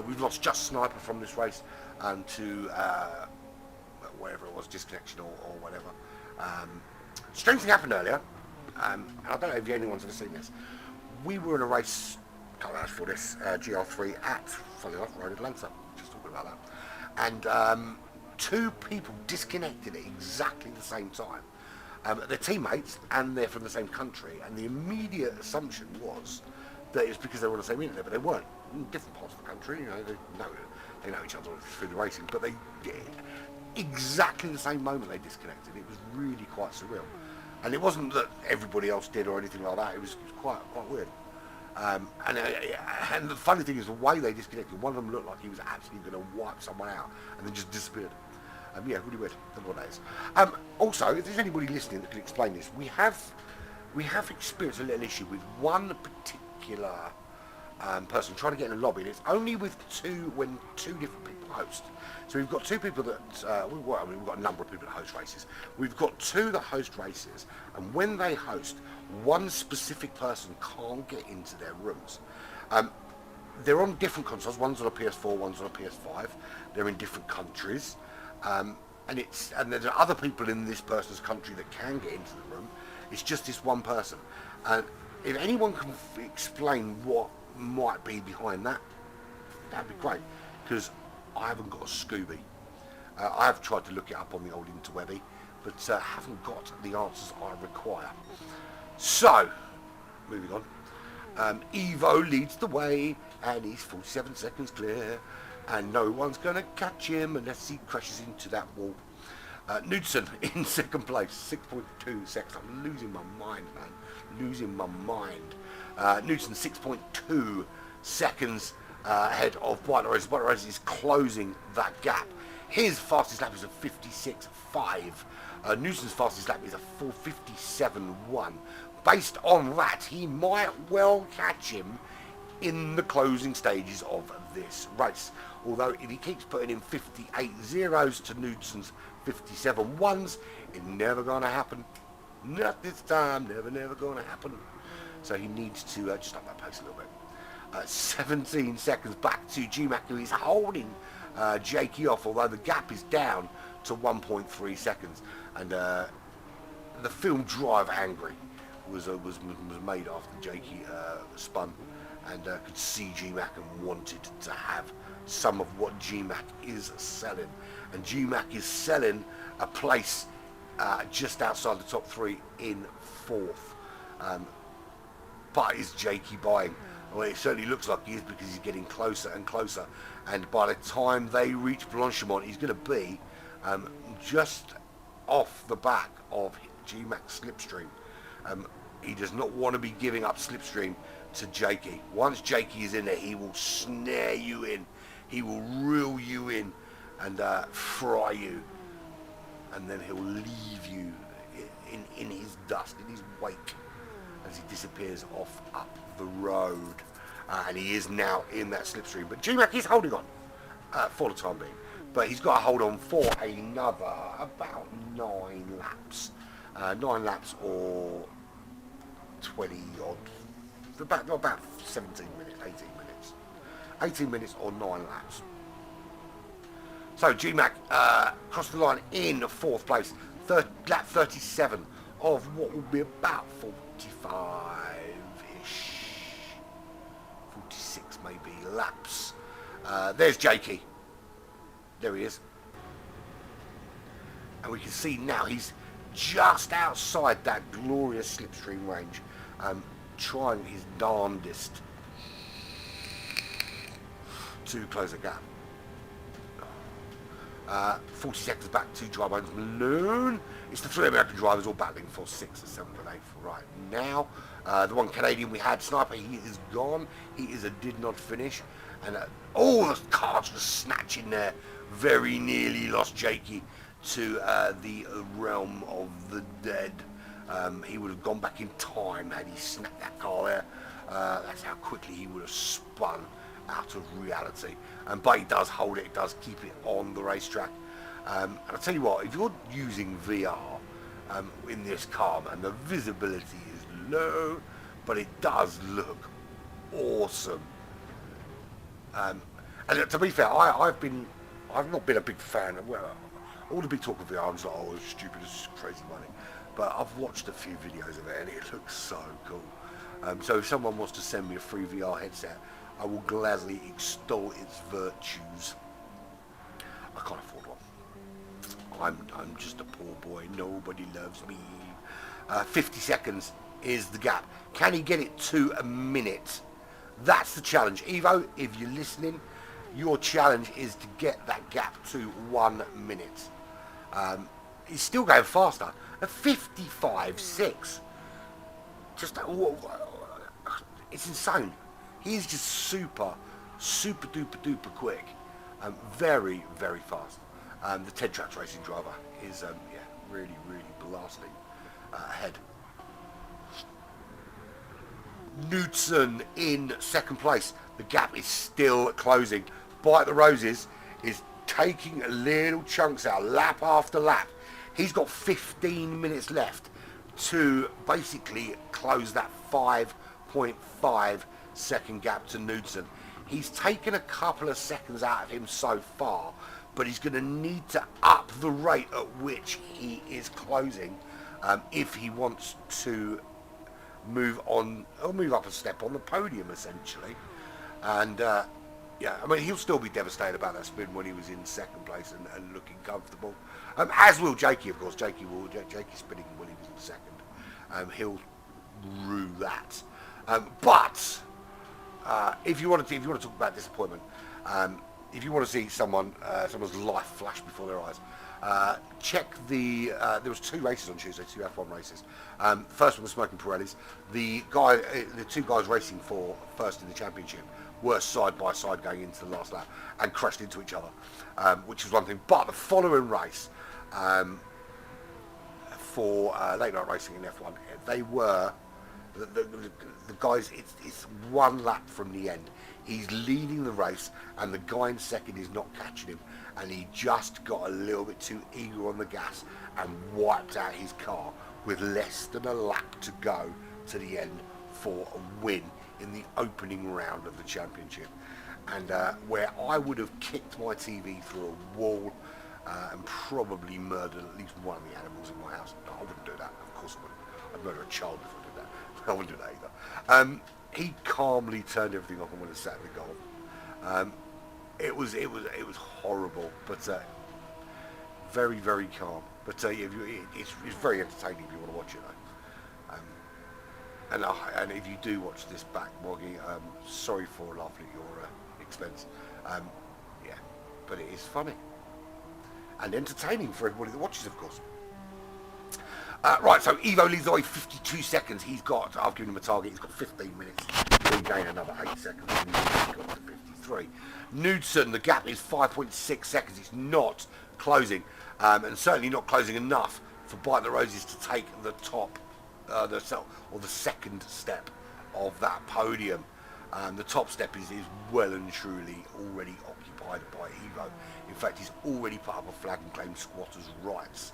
Speaker 1: We've lost Just Sniper from this race to wherever it was, disconnection or whatever. Strange thing happened earlier, and I don't know if anyone's ever seen this. We were in a race a couple of hours for this, GR3 at, funny enough, Road Atlanta, just talking about that, and 2 people disconnected at exactly the same time. They're teammates and they're from the same country, and the immediate assumption was that it was because they were on the same internet, but they weren't. In different parts of the country, they know each other through the racing, but they exactly the same moment they disconnected. It was really quite surreal, and it wasn't that everybody else did or anything like that. It was quite weird. And the funny thing is the way they disconnected. One of them looked like he was actually going to wipe someone out, and then just disappeared. Yeah, really weird. I don't know what that is. Also, if there's anybody listening that can explain this, we have experienced a little issue with one particular person trying to get in a lobby, and it's only with when 2 different people host. So we've got 2 people that we've got a number of people that host races. We've got 2 that host races, and when they host, one specific person can't get into their rooms. They're on different consoles. One's on a PS4, one's on a PS5. They're in different countries, and there's other people in this person's country that can get into the room. It's just this one person. And if anyone can explain what might be behind that, that'd be great, because I haven't got a Scooby. I have tried to look it up on the old interwebby, but haven't got the answers I require. So, moving on. Evo leads the way, and he's 47 seconds clear, and no one's going to catch him unless he crashes into that wall. Knudsen in 2nd place, 6.2 seconds. I'm losing my mind, man. Losing my mind. Knudsen 6.2 seconds ahead of White Rose. White Rose is closing that gap. His fastest lap is a 56.5. Newton's fastest lap is a 4:57.1. Based on that, he might well catch him in the closing stages of this race. Although if he keeps putting in 58 zeros to Newton's 57 ones, it's never going to happen. Not this time, never going to happen. So he needs to just up that pace a little bit. 17 seconds back to GMAC, who is holding Jakey off, although the gap is down to 1.3 seconds. And the film Drive Angry was made after Jakey spun, and could see GMAC and wanted to have some of what GMAC is selling. And GMAC is selling a place just outside the top 3 in 4th. But is Jakey buying? Well, it certainly looks like he is, because he's getting closer and closer. And by the time they reach Blanchimont, he's going to be just off the back of GMAC's slipstream. He does not want to be giving up slipstream to Jakey. Once Jakey is in there, he will snare you in. He will reel you in and fry you. And then he'll leave you in his dust, in his wake, as he disappears off up the road. And he is now in that slipstream. But GMAC is holding on for the time being. But he's got to hold on for another about 9 laps. 9 laps or 20 odd, about 17 minutes, 18 minutes. 18 minutes or 9 laps. So GMAC crossed the line in 4th place, lap 37 of what will be about 45-ish, 46 maybe laps. There's Jakey. There he is. And we can see now he's just outside that glorious slipstream range, trying his darndest to close the gap. 40 seconds back to Dry Bones Malone. It's the 3 American drivers all battling for 6th, 7th and 8th right now. The one Canadian we had, Sniper, he is gone. He is a did not finish. And all the cars were snatching there. Very nearly lost Jakey to the realm of the dead. He would have gone back in time had he snapped that car there. That's how quickly he would have spun out of reality. But he does hold it, he does keep it on the racetrack. And I'll tell you what, if you're using VR in this car, man, the visibility is low, but it does look awesome. And to be fair, I've not been a big fan of, well, all the big talk of VR, I was like, oh, it's stupid, it's crazy money. But I've watched a few videos of it and it looks so cool. So if someone wants to send me a free VR headset, I will gladly extol its virtues. I can't afford one. I'm just a poor boy. Nobody loves me. 50 seconds is the gap. Can he get it to a minute? That's the challenge. Evo, if you're listening, your challenge is to get that gap to 1 minute. He's still going faster at 55.6. Just it's insane. He's just super duper quick. Very fast. The Ted Traps Racing driver is really blasting ahead. Newton in 2nd place. The gap is still closing. Bite the Roses is taking little chunks out, lap after lap. He's got 15 minutes left to basically close that 5.5 second gap to Newton. He's taken a couple of seconds out of him so far, but he's going to need to up the rate at which he is closing if he wants to move on, or move up a step on the podium essentially. And I mean, he'll still be devastated about that spin when he was in 2nd place and looking comfortable. As will Jakey, of course. Jakey spinning when he was in 2nd. He'll rue that. But if you want to talk about disappointment, if you want to see someone's life flash before their eyes, check the. There was 2 races on Tuesday, 2 F1 races. First one was Smoking Pirellis. The 2 guys racing for first in the championship were side by side going into the last lap and crashed into each other, which was one thing. But the following race for late night racing in F1, they were the guys. It's one lap from the end. He's leading the race, and the guy in second is not catching him, and he just got a little bit too eager on the gas and wiped out his car with less than a lap to go to the end for a win in the opening round of the championship. And where I would have kicked my TV through a wall and probably murdered at least one of the animals in my house. No, I wouldn't do that. Of course I wouldn't. I'd murder a child if I did that. I wouldn't do that either. He calmly turned everything off and went and sat in the golf. It was horrible, but very, very calm. But it's very entertaining if you want to watch it, though. And if you do watch this back, Moggy, sorry for laughing at your expense. Yeah, but it is funny and entertaining for everybody that watches, of course. Right, so Evo leads the way 52 seconds. I've given him a target, he's got 15 minutes. He'll gain another 8 seconds and he's got to 53. Knudsen, the gap is 5.6 seconds. It's not closing, and certainly not closing enough for Bite the Roses to take the top, the second step of that podium. The top step is well and truly already occupied by Evo. In fact, he's already put up a flag and claimed squatters' rights.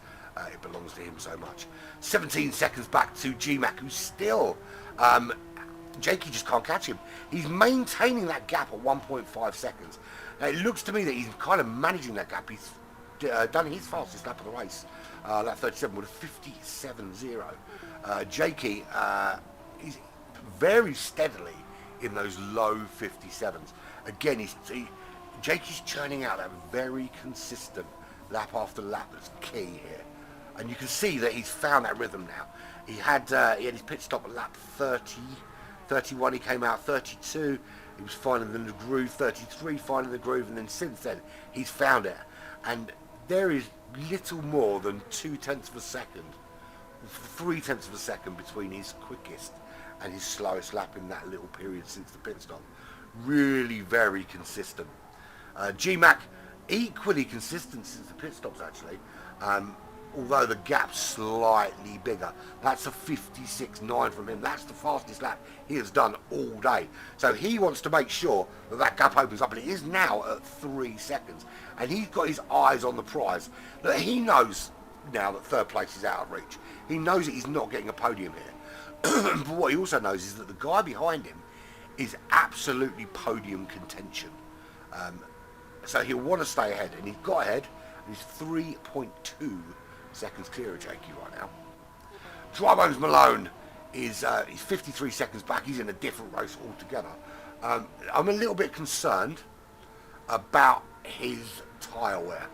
Speaker 1: It belongs to him so much. 17 seconds back to G-Mac, who's still... Jakey just can't catch him. He's maintaining that gap at 1.5 seconds. Now, it looks to me that he's kind of managing that gap. He's done his fastest lap of the race, lap 37, with a 57.0. Jakey is very steadily in those low 57s. Again, Jakey's churning out that very consistent lap after lap that's key here. And you can see that he's found that rhythm now. He had his pit stop at lap 30, 31, he came out 32, he was finding the groove, 33, finding the groove, and then since then, he's found it. And there is little more than 0.2 of a second, 0.3 of a second between his quickest and his slowest lap in that little period since the pit stop. Really very consistent. G-Mac, equally consistent since the pit stops actually, although the gap's slightly bigger. That's a 56.9 from him. That's the fastest lap he has done all day. So he wants to make sure that that gap opens up, and it is now at 3 seconds. And he's got his eyes on the prize. That he knows now that third place is out of reach. He knows that he's not getting a podium here. But what he also knows is that the guy behind him is absolutely podium contention. So he'll want to stay ahead, and he's got ahead, and he's 3.2 seconds clear of Jakey right now. Dry Bones Malone is he's 53 seconds back. He's in a different race altogether. I'm a little bit concerned about his tyre wear.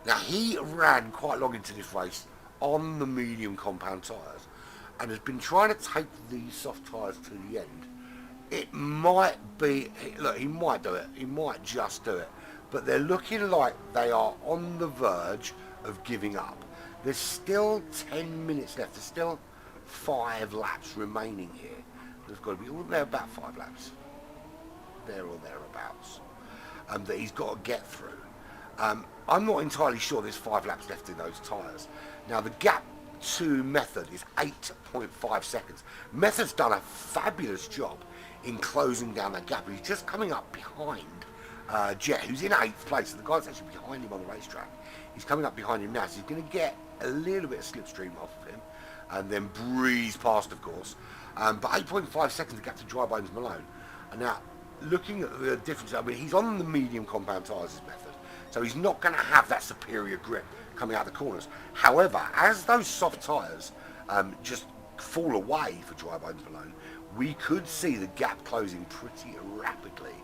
Speaker 1: Now, he ran quite long into this race on the medium compound tyres and has been trying to take these soft tyres to the end. It might be, look, he might do it. He might just do it. But they're looking like they are on the verge of giving up. There's still 10 minutes left. There's still 5 laps remaining here. There's got to be, they're about 5 laps. There or thereabouts. That he's got to get through. I'm not entirely sure there's 5 laps left in those tyres. Now, the gap to Method is 8.5 seconds. Method's done a fabulous job in closing down that gap. He's just coming up behind Jet, who's in 8th place, and the guy's actually behind him on the racetrack. He's coming up behind him now, so he's going to get a little bit of slipstream off of him, and then breeze past, of course. But 8.5 seconds to get to Dry Bones Malone. And now, looking at the difference, I mean, he's on the medium compound tyres, his Method, so he's not going to have that superior grip coming out the corners. However, as those soft tyres just fall away for Dry Bones Malone, we could see the gap closing pretty rapidly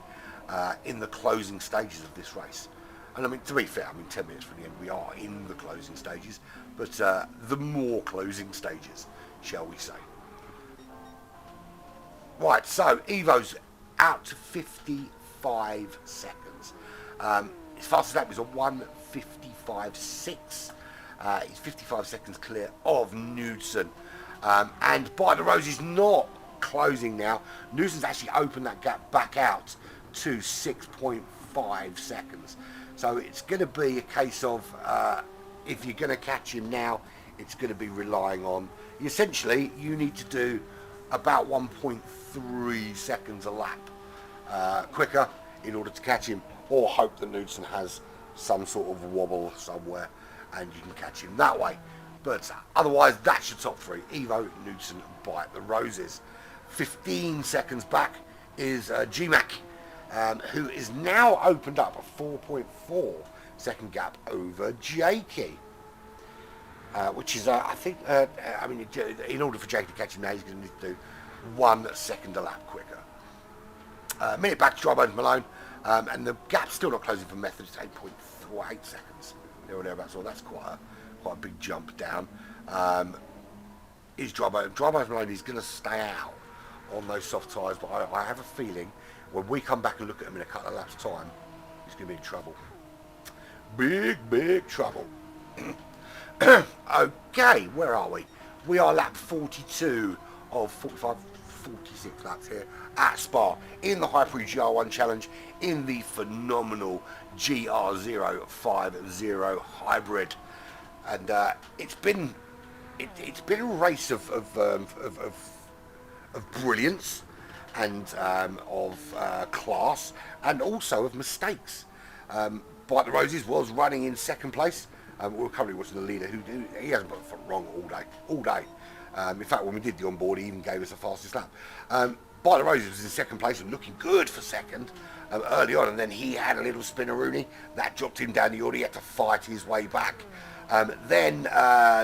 Speaker 1: in the closing stages of this race. And I mean, to be fair, 10 minutes from the end, we are in the closing stages, but the more closing stages, shall we say. Right, so Evo's out to 55 seconds. His fastest lap was a 1:55.6. He's 55 seconds clear of Knudsen. And By the Rose is not closing now. Newson's actually opened that gap back out to 6.5 seconds. So it's going to be a case of if you're going to catch him now, it's going to be relying on, essentially, you need to do about 1.3 seconds a lap quicker in order to catch him, or hope that Knudsen has some sort of wobble somewhere and you can catch him that way. But otherwise, that's your top three: Evo, Knudsen, Bite the Roses. 15 seconds back is GMAC, who is now opened up a 4.4 second gap over Jakey. Which is, I think, I mean, in order for Jake to catch him now, he's going to need to do 1 second a lap quicker. Minute back to Dry Bones Malone, and the gap's still not closing for Method. It's 8.48 seconds, there or thereabouts. So that's quite a big jump down. Is Dry Bones Malone is going to stay out on those soft tyres, but I have a feeling when we come back and look at him in a couple of laps' time, he's going to be in trouble. Big trouble. Okay, where are we? We are lap 42 of 46 laps here at Spa in the Hyprix GR1 challenge in the phenomenal GR050 hybrid, and it's been a race of brilliance and of class, and also of mistakes. Bite the Roses was running in second place. We're currently watching the leader who he hasn't put the front wrong all day. In fact, when we did the onboard, he even gave us the fastest lap. Bite the Roses was in second place and looking good for second early on, and then he had a little spinneroonie that dropped him down the order. He had to fight his way back. Then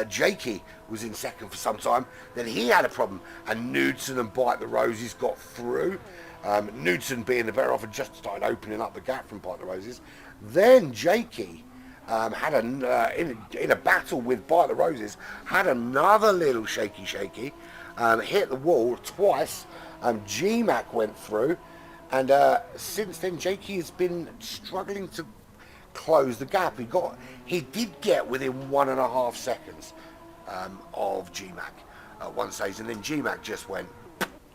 Speaker 1: Jakey was in second for some time. Then he had a problem, and Knudsen and Bite the Roses got through. Knudsen, being the better off, had just started opening up the gap from Bite the Roses. Then Jakey had in a battle with Bite the Roses, had another little shaky, hit the wall twice. GMAC went through, and since then Jakey has been struggling to close the gap. He did get within 1.5 seconds of GMAC at one stage, and then GMAC just went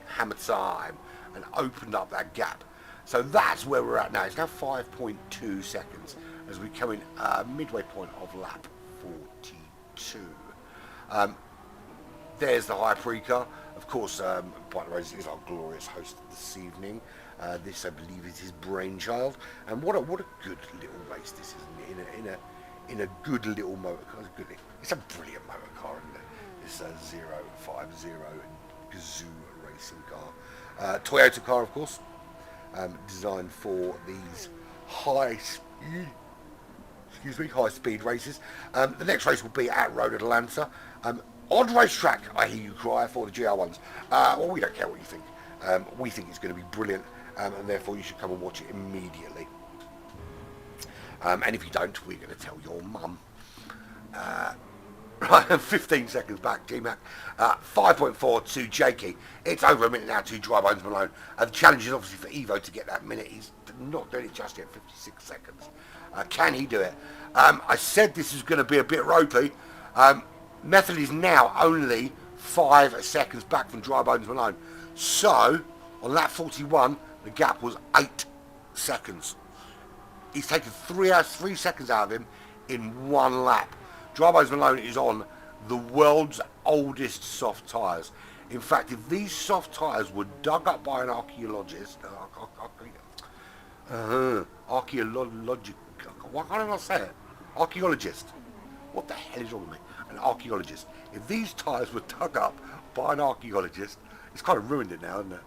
Speaker 1: hammer time and opened up that gap. So that's where we're at now. It's now 5.2 seconds as we come in midway point of lap 42. There's the Hyprix car. Of course, Bite the Roses is our glorious host this evening. This, I believe, is his brainchild. And what a good little race this is, isn't it? In a good little motor car. It's a brilliant motor car, isn't it? This 050 Gazoo racing car. Toyota car, of course. Designed for these high speed races. The next race will be at Road Atlanta. Odd racetrack, I hear you cry, for the GR1s. Well, we don't care what you think. We think it's going to be brilliant, and therefore you should come and watch it immediately. And if you don't, we're going to tell your mum. Right, 15 seconds back, GMAC. 5.4 to Jakey. It's over a minute now to Dry Bones Malone. The challenge is obviously for Evo to get that minute. He's not doing it just yet, 56 seconds. Can he do it? I said this is going to be a bit ropey. Method is now only 5 seconds back from Dry Bones Malone. So, on lap 41, the gap was 8 seconds. He's taken 3 seconds out of him in 1 lap. Dry Bones Malone is on the world's oldest soft tyres. In fact, if these soft tyres were dug up by an archaeologist, why can't I say it? Archaeologist. What the hell is wrong with me? An archaeologist. If these tyres were dug up by an archaeologist, it's kind of ruined it now, isn't it?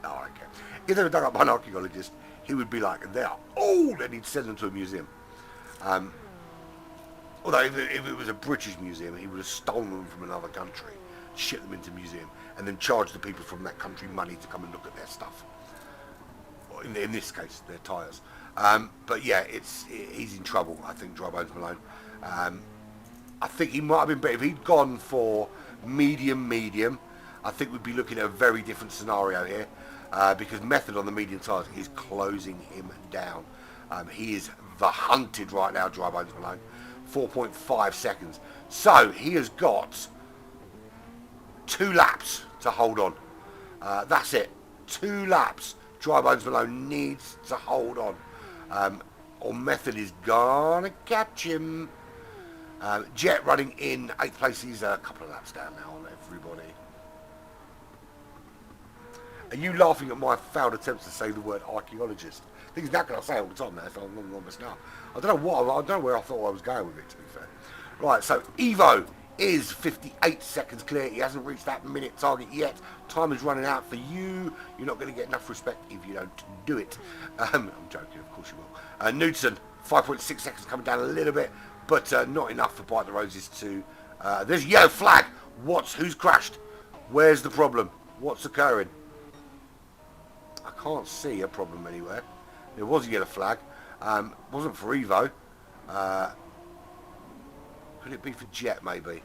Speaker 1: No, I don't care. If they were dug up by an archaeologist, he would be like, they're old, and he'd send them to a museum. Although if it was a British museum, he would have stolen them from another country, shipped them into a museum, and then charged the people from that country money to come and look at their stuff. Or in this case, their tyres. But yeah, he's in trouble, I think, Dry Bones Malone. I think he might have been better. If he'd gone for medium, I think we'd be looking at a very different scenario here. Because Method on the medium tyres is closing him down. He is the hunted right now, Dry Bones Malone. 4.5 seconds. So he has got 2 laps to hold on. That's it. 2 laps. Dry Bones Malone needs to hold on. Or Method is gonna catch him. Jet running in 8th place. He's a couple of laps down now on everybody. Are you laughing at my failed attempts to say the word archaeologist? I think it's that I say all the time now, so I'm not missing out. I don't know where I thought I was going with it, to be fair. Right, so Evo is 58 seconds clear. He hasn't reached that minute target yet. Time is running out for you. You're not going to get enough respect if you don't do it. I'm joking, of course you will. Knudsen, 5.6 seconds coming down a little bit, but not enough for Bite the Roses to... there's a yellow flag. Who's crashed? Where's the problem? What's occurring? I can't see a problem anywhere. There was a yellow flag. Wasn't for Evo. Could it be for Jet, maybe?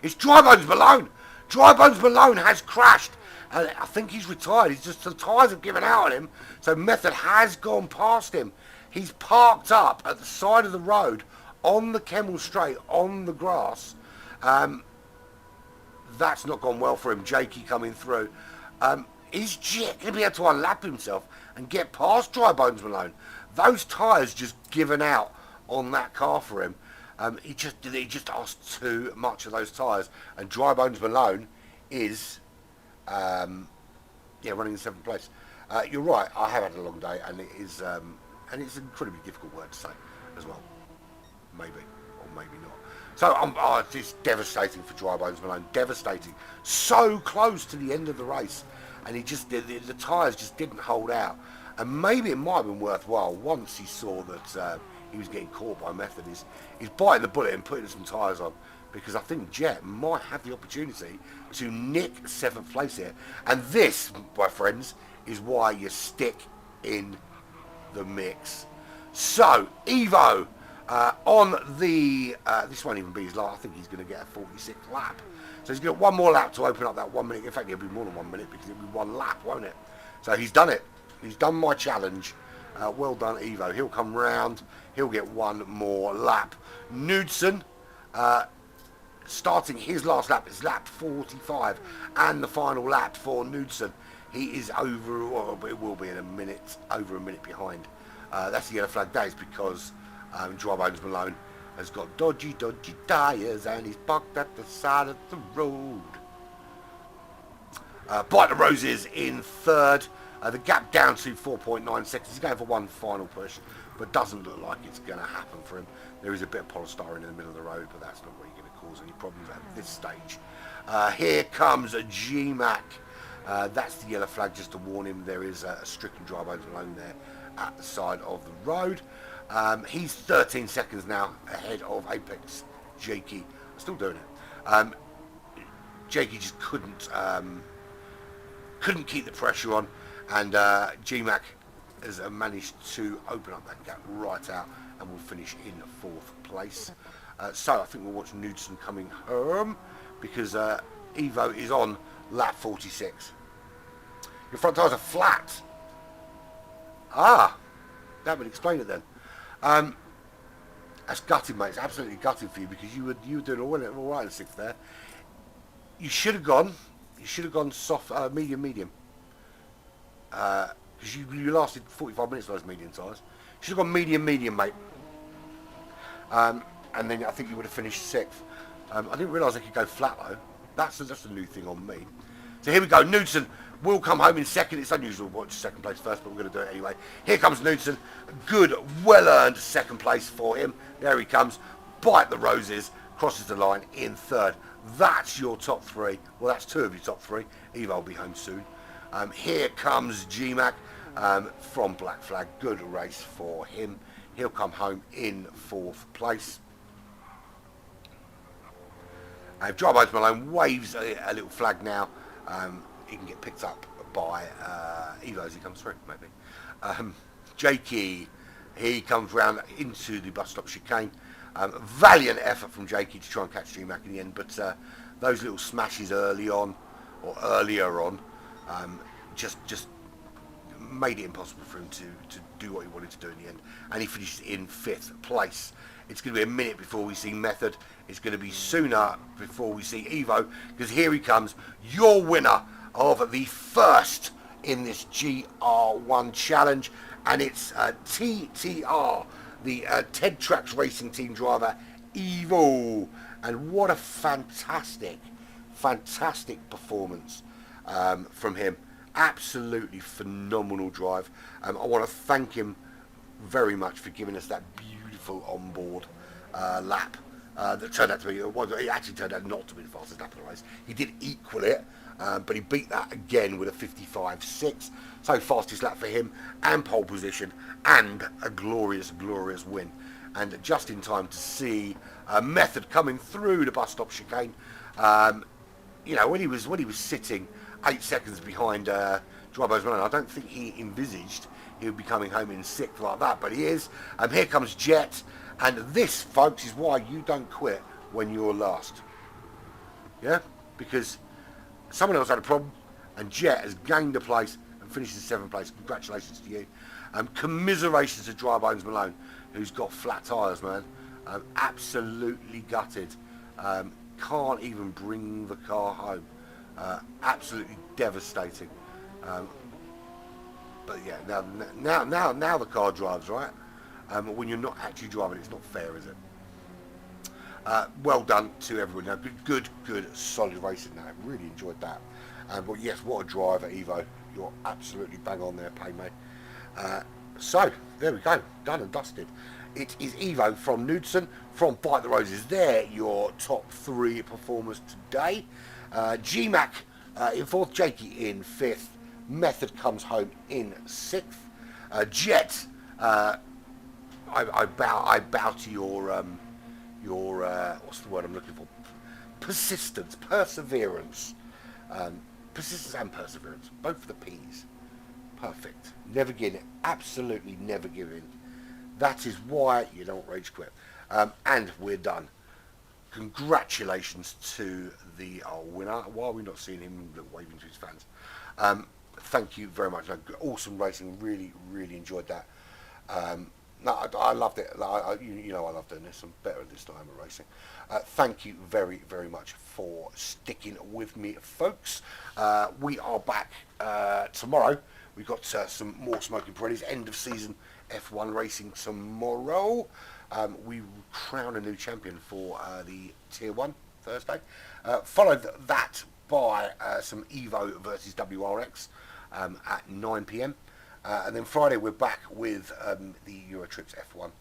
Speaker 1: It's Dry Bones Malone! Dry Bones Malone has crashed. I think he's retired. He's just, the tyres have given out on him. So Method has gone past him. He's parked up at the side of the road on the Kemmel Straight, on the grass. That's not gone well for him. Jakey coming through. Is Jet going to be able to unlap himself and get past Dry Bones Malone? Those tyres just given out on that car for him. He just asked too much of those tyres, and Dry Bones Malone is running in 7th place. You're right, I have had a long day, and it's an incredibly difficult word to say as well. Maybe or maybe not. So it's devastating for Dry Bones Malone. Devastating. So close to the end of the race, and he just the tyres just didn't hold out. And maybe it might have been worthwhile once he saw that he was getting caught by Method. He's biting the bullet and putting some tyres on, because I think Jet might have the opportunity to nick 7th place here. And this, my friends, is why you stick in the mix. So Evo on the this won't even be his last. I think he's going to get a 46th lap. So he's got one more lap to open up that 1 minute. In fact, it'll be more than 1 minute, because it'll be 1 lap, won't it? So he's done it. He's done my challenge. Well done, Evo. He'll come round. He'll get 1 more lap. Knudsen, starting his last lap, is lap 45, and the final lap for Knudsen. He is over, well, it will be in a minute, over a minute behind. That's the yellow flag. That is because Dry Bones Malone has got dodgy tyres, and he's parked at the side of the road. Bite the Roses in 3rd. The gap down to 4.9 seconds. He's going for 1 final push, but doesn't look like it's going to happen for him. There is a bit of polystyrene in the middle of the road, but that's not really going to cause any problems at this stage. Here comes a G-Mac. That's the yellow flag, just to warn him there is a stricken Dry Bones Malone there at the side of the road. He's 13 seconds now ahead of Apex. Jakey, still doing it. Jakey just couldn't keep the pressure on. And G-Mac has managed to open up that gap right out, and will finish in 4th place. So I think we'll watch Knudsen coming home, because Evo is on lap 46. Your front tyres are flat. That would explain it then. That's gutting, mate. It's absolutely gutting for you, because you were doing all right in 6th there. You should have gone soft, medium. Because you lasted 45 minutes with those medium tyres. Should have gone medium, mate. And then I think you would have finished 6th. I didn't realise they could go flat though. That's a new thing on me. So here we go. Knudsen will come home in 2nd. It's unusual to watch 2nd place first, but we're going to do it anyway. Here comes Knudsen. Good, well-earned 2nd place for him. There he comes. Bite the Roses. Crosses the line in 3rd. That's your top 3. Well, that's 2 of your top 3. Evo will be home soon. Here comes G-Mac from Black Flag. Good race for him. He'll come home in 4th place. If Dry Bones Malone waves a little flag now, he can get picked up by Evo as he comes through, maybe. Jakey, he comes round into the bus stop chicane. Valiant effort from Jakey to try and catch G-Mac in the end, but those little smashes early on, or earlier on, just made it impossible for him to do what he wanted to do in the end, and he finishes in 5th place. It's going to be a minute before we see Method. It's going to be sooner before we see Evo, because here he comes, your winner of the first in this GR1 challenge, and it's TTR, the Ted Tracks Racing Team driver, Evo. And what a fantastic performance from him. Absolutely phenomenal drive. I want to thank him very much for giving us that beautiful onboard lap that turned out to be, it actually turned out not to be the fastest lap of the race. He did equal it, but he beat that again with a 55.6. So fastest lap for him, and pole position, and a glorious win. And just in time to see Method coming through the bus stop chicane. You know, when he was sitting 8 seconds behind Drybos Malone, I don't think he envisaged he would be coming home in 6th like that, but he is. Here comes Jet, and this, folks, is why you don't quit when you're last. Yeah, because someone else had a problem, and Jet has gained a place and finished in 7th place. Congratulations to you. Commiserations to Drybones Malone, who's got flat tyres, man. Absolutely gutted. Can't even bring the car home. Absolutely devastating. But yeah, now the car drives, right? When you're not actually driving, it's not fair, is it? Well done to everyone. Now, good, solid racing. Now, I really enjoyed that. But yes, what a driver, Evo. You're absolutely bang on there, Paymate. So there we go, done and dusted. It is Evo from Knudsen, from Fight the Roses. They're your top 3 performers today. GMAC in 4th, Jakey in 5th. Method comes home in 6th. Jet, I bow to your what's the word I'm looking for? Persistence, perseverance, persistence and perseverance, both for the P's. Perfect. Never give in. Absolutely never give in. That is why you don't rage quit. And we're done. Congratulations to the winner. Why are we not seeing him waving to his fans? Thank you very much. Awesome racing. Really enjoyed that. No, I loved it. You know I love doing this. I'm better at this time at racing. Thank you very much for sticking with me, folks. We are back tomorrow. We've got some more Smoking Pirellis, end of season F1 racing tomorrow. We crown a new champion for the Tier 1 Thursday. Followed that by some Evo versus WRX at 9 p.m. And then Friday we're back with the Eurotrips F1,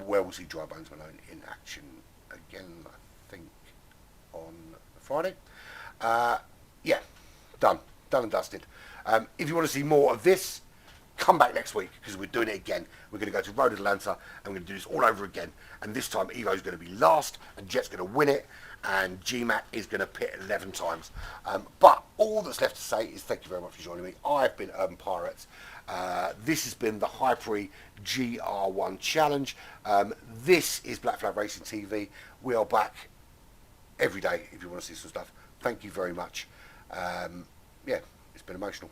Speaker 1: where we'll see Drybones Malone in action again, I think, on Friday. Yeah, done and dusted. If you want to see more of this, come back next week, because we're doing it again. We're going to go to Road Atlanta, and we're going to do this all over again. And this time Evo's going to be last, and Jet's going to win it, and GMAT is going to pit 11 times. But all that's left to say is thank you very much for joining me. I've been Urban Pirates. This has been the Hyprix GR1 Challenge. This is Black Flag Racing TV. We are back every day if you want to see some stuff. Thank you very much. Yeah, it's been emotional.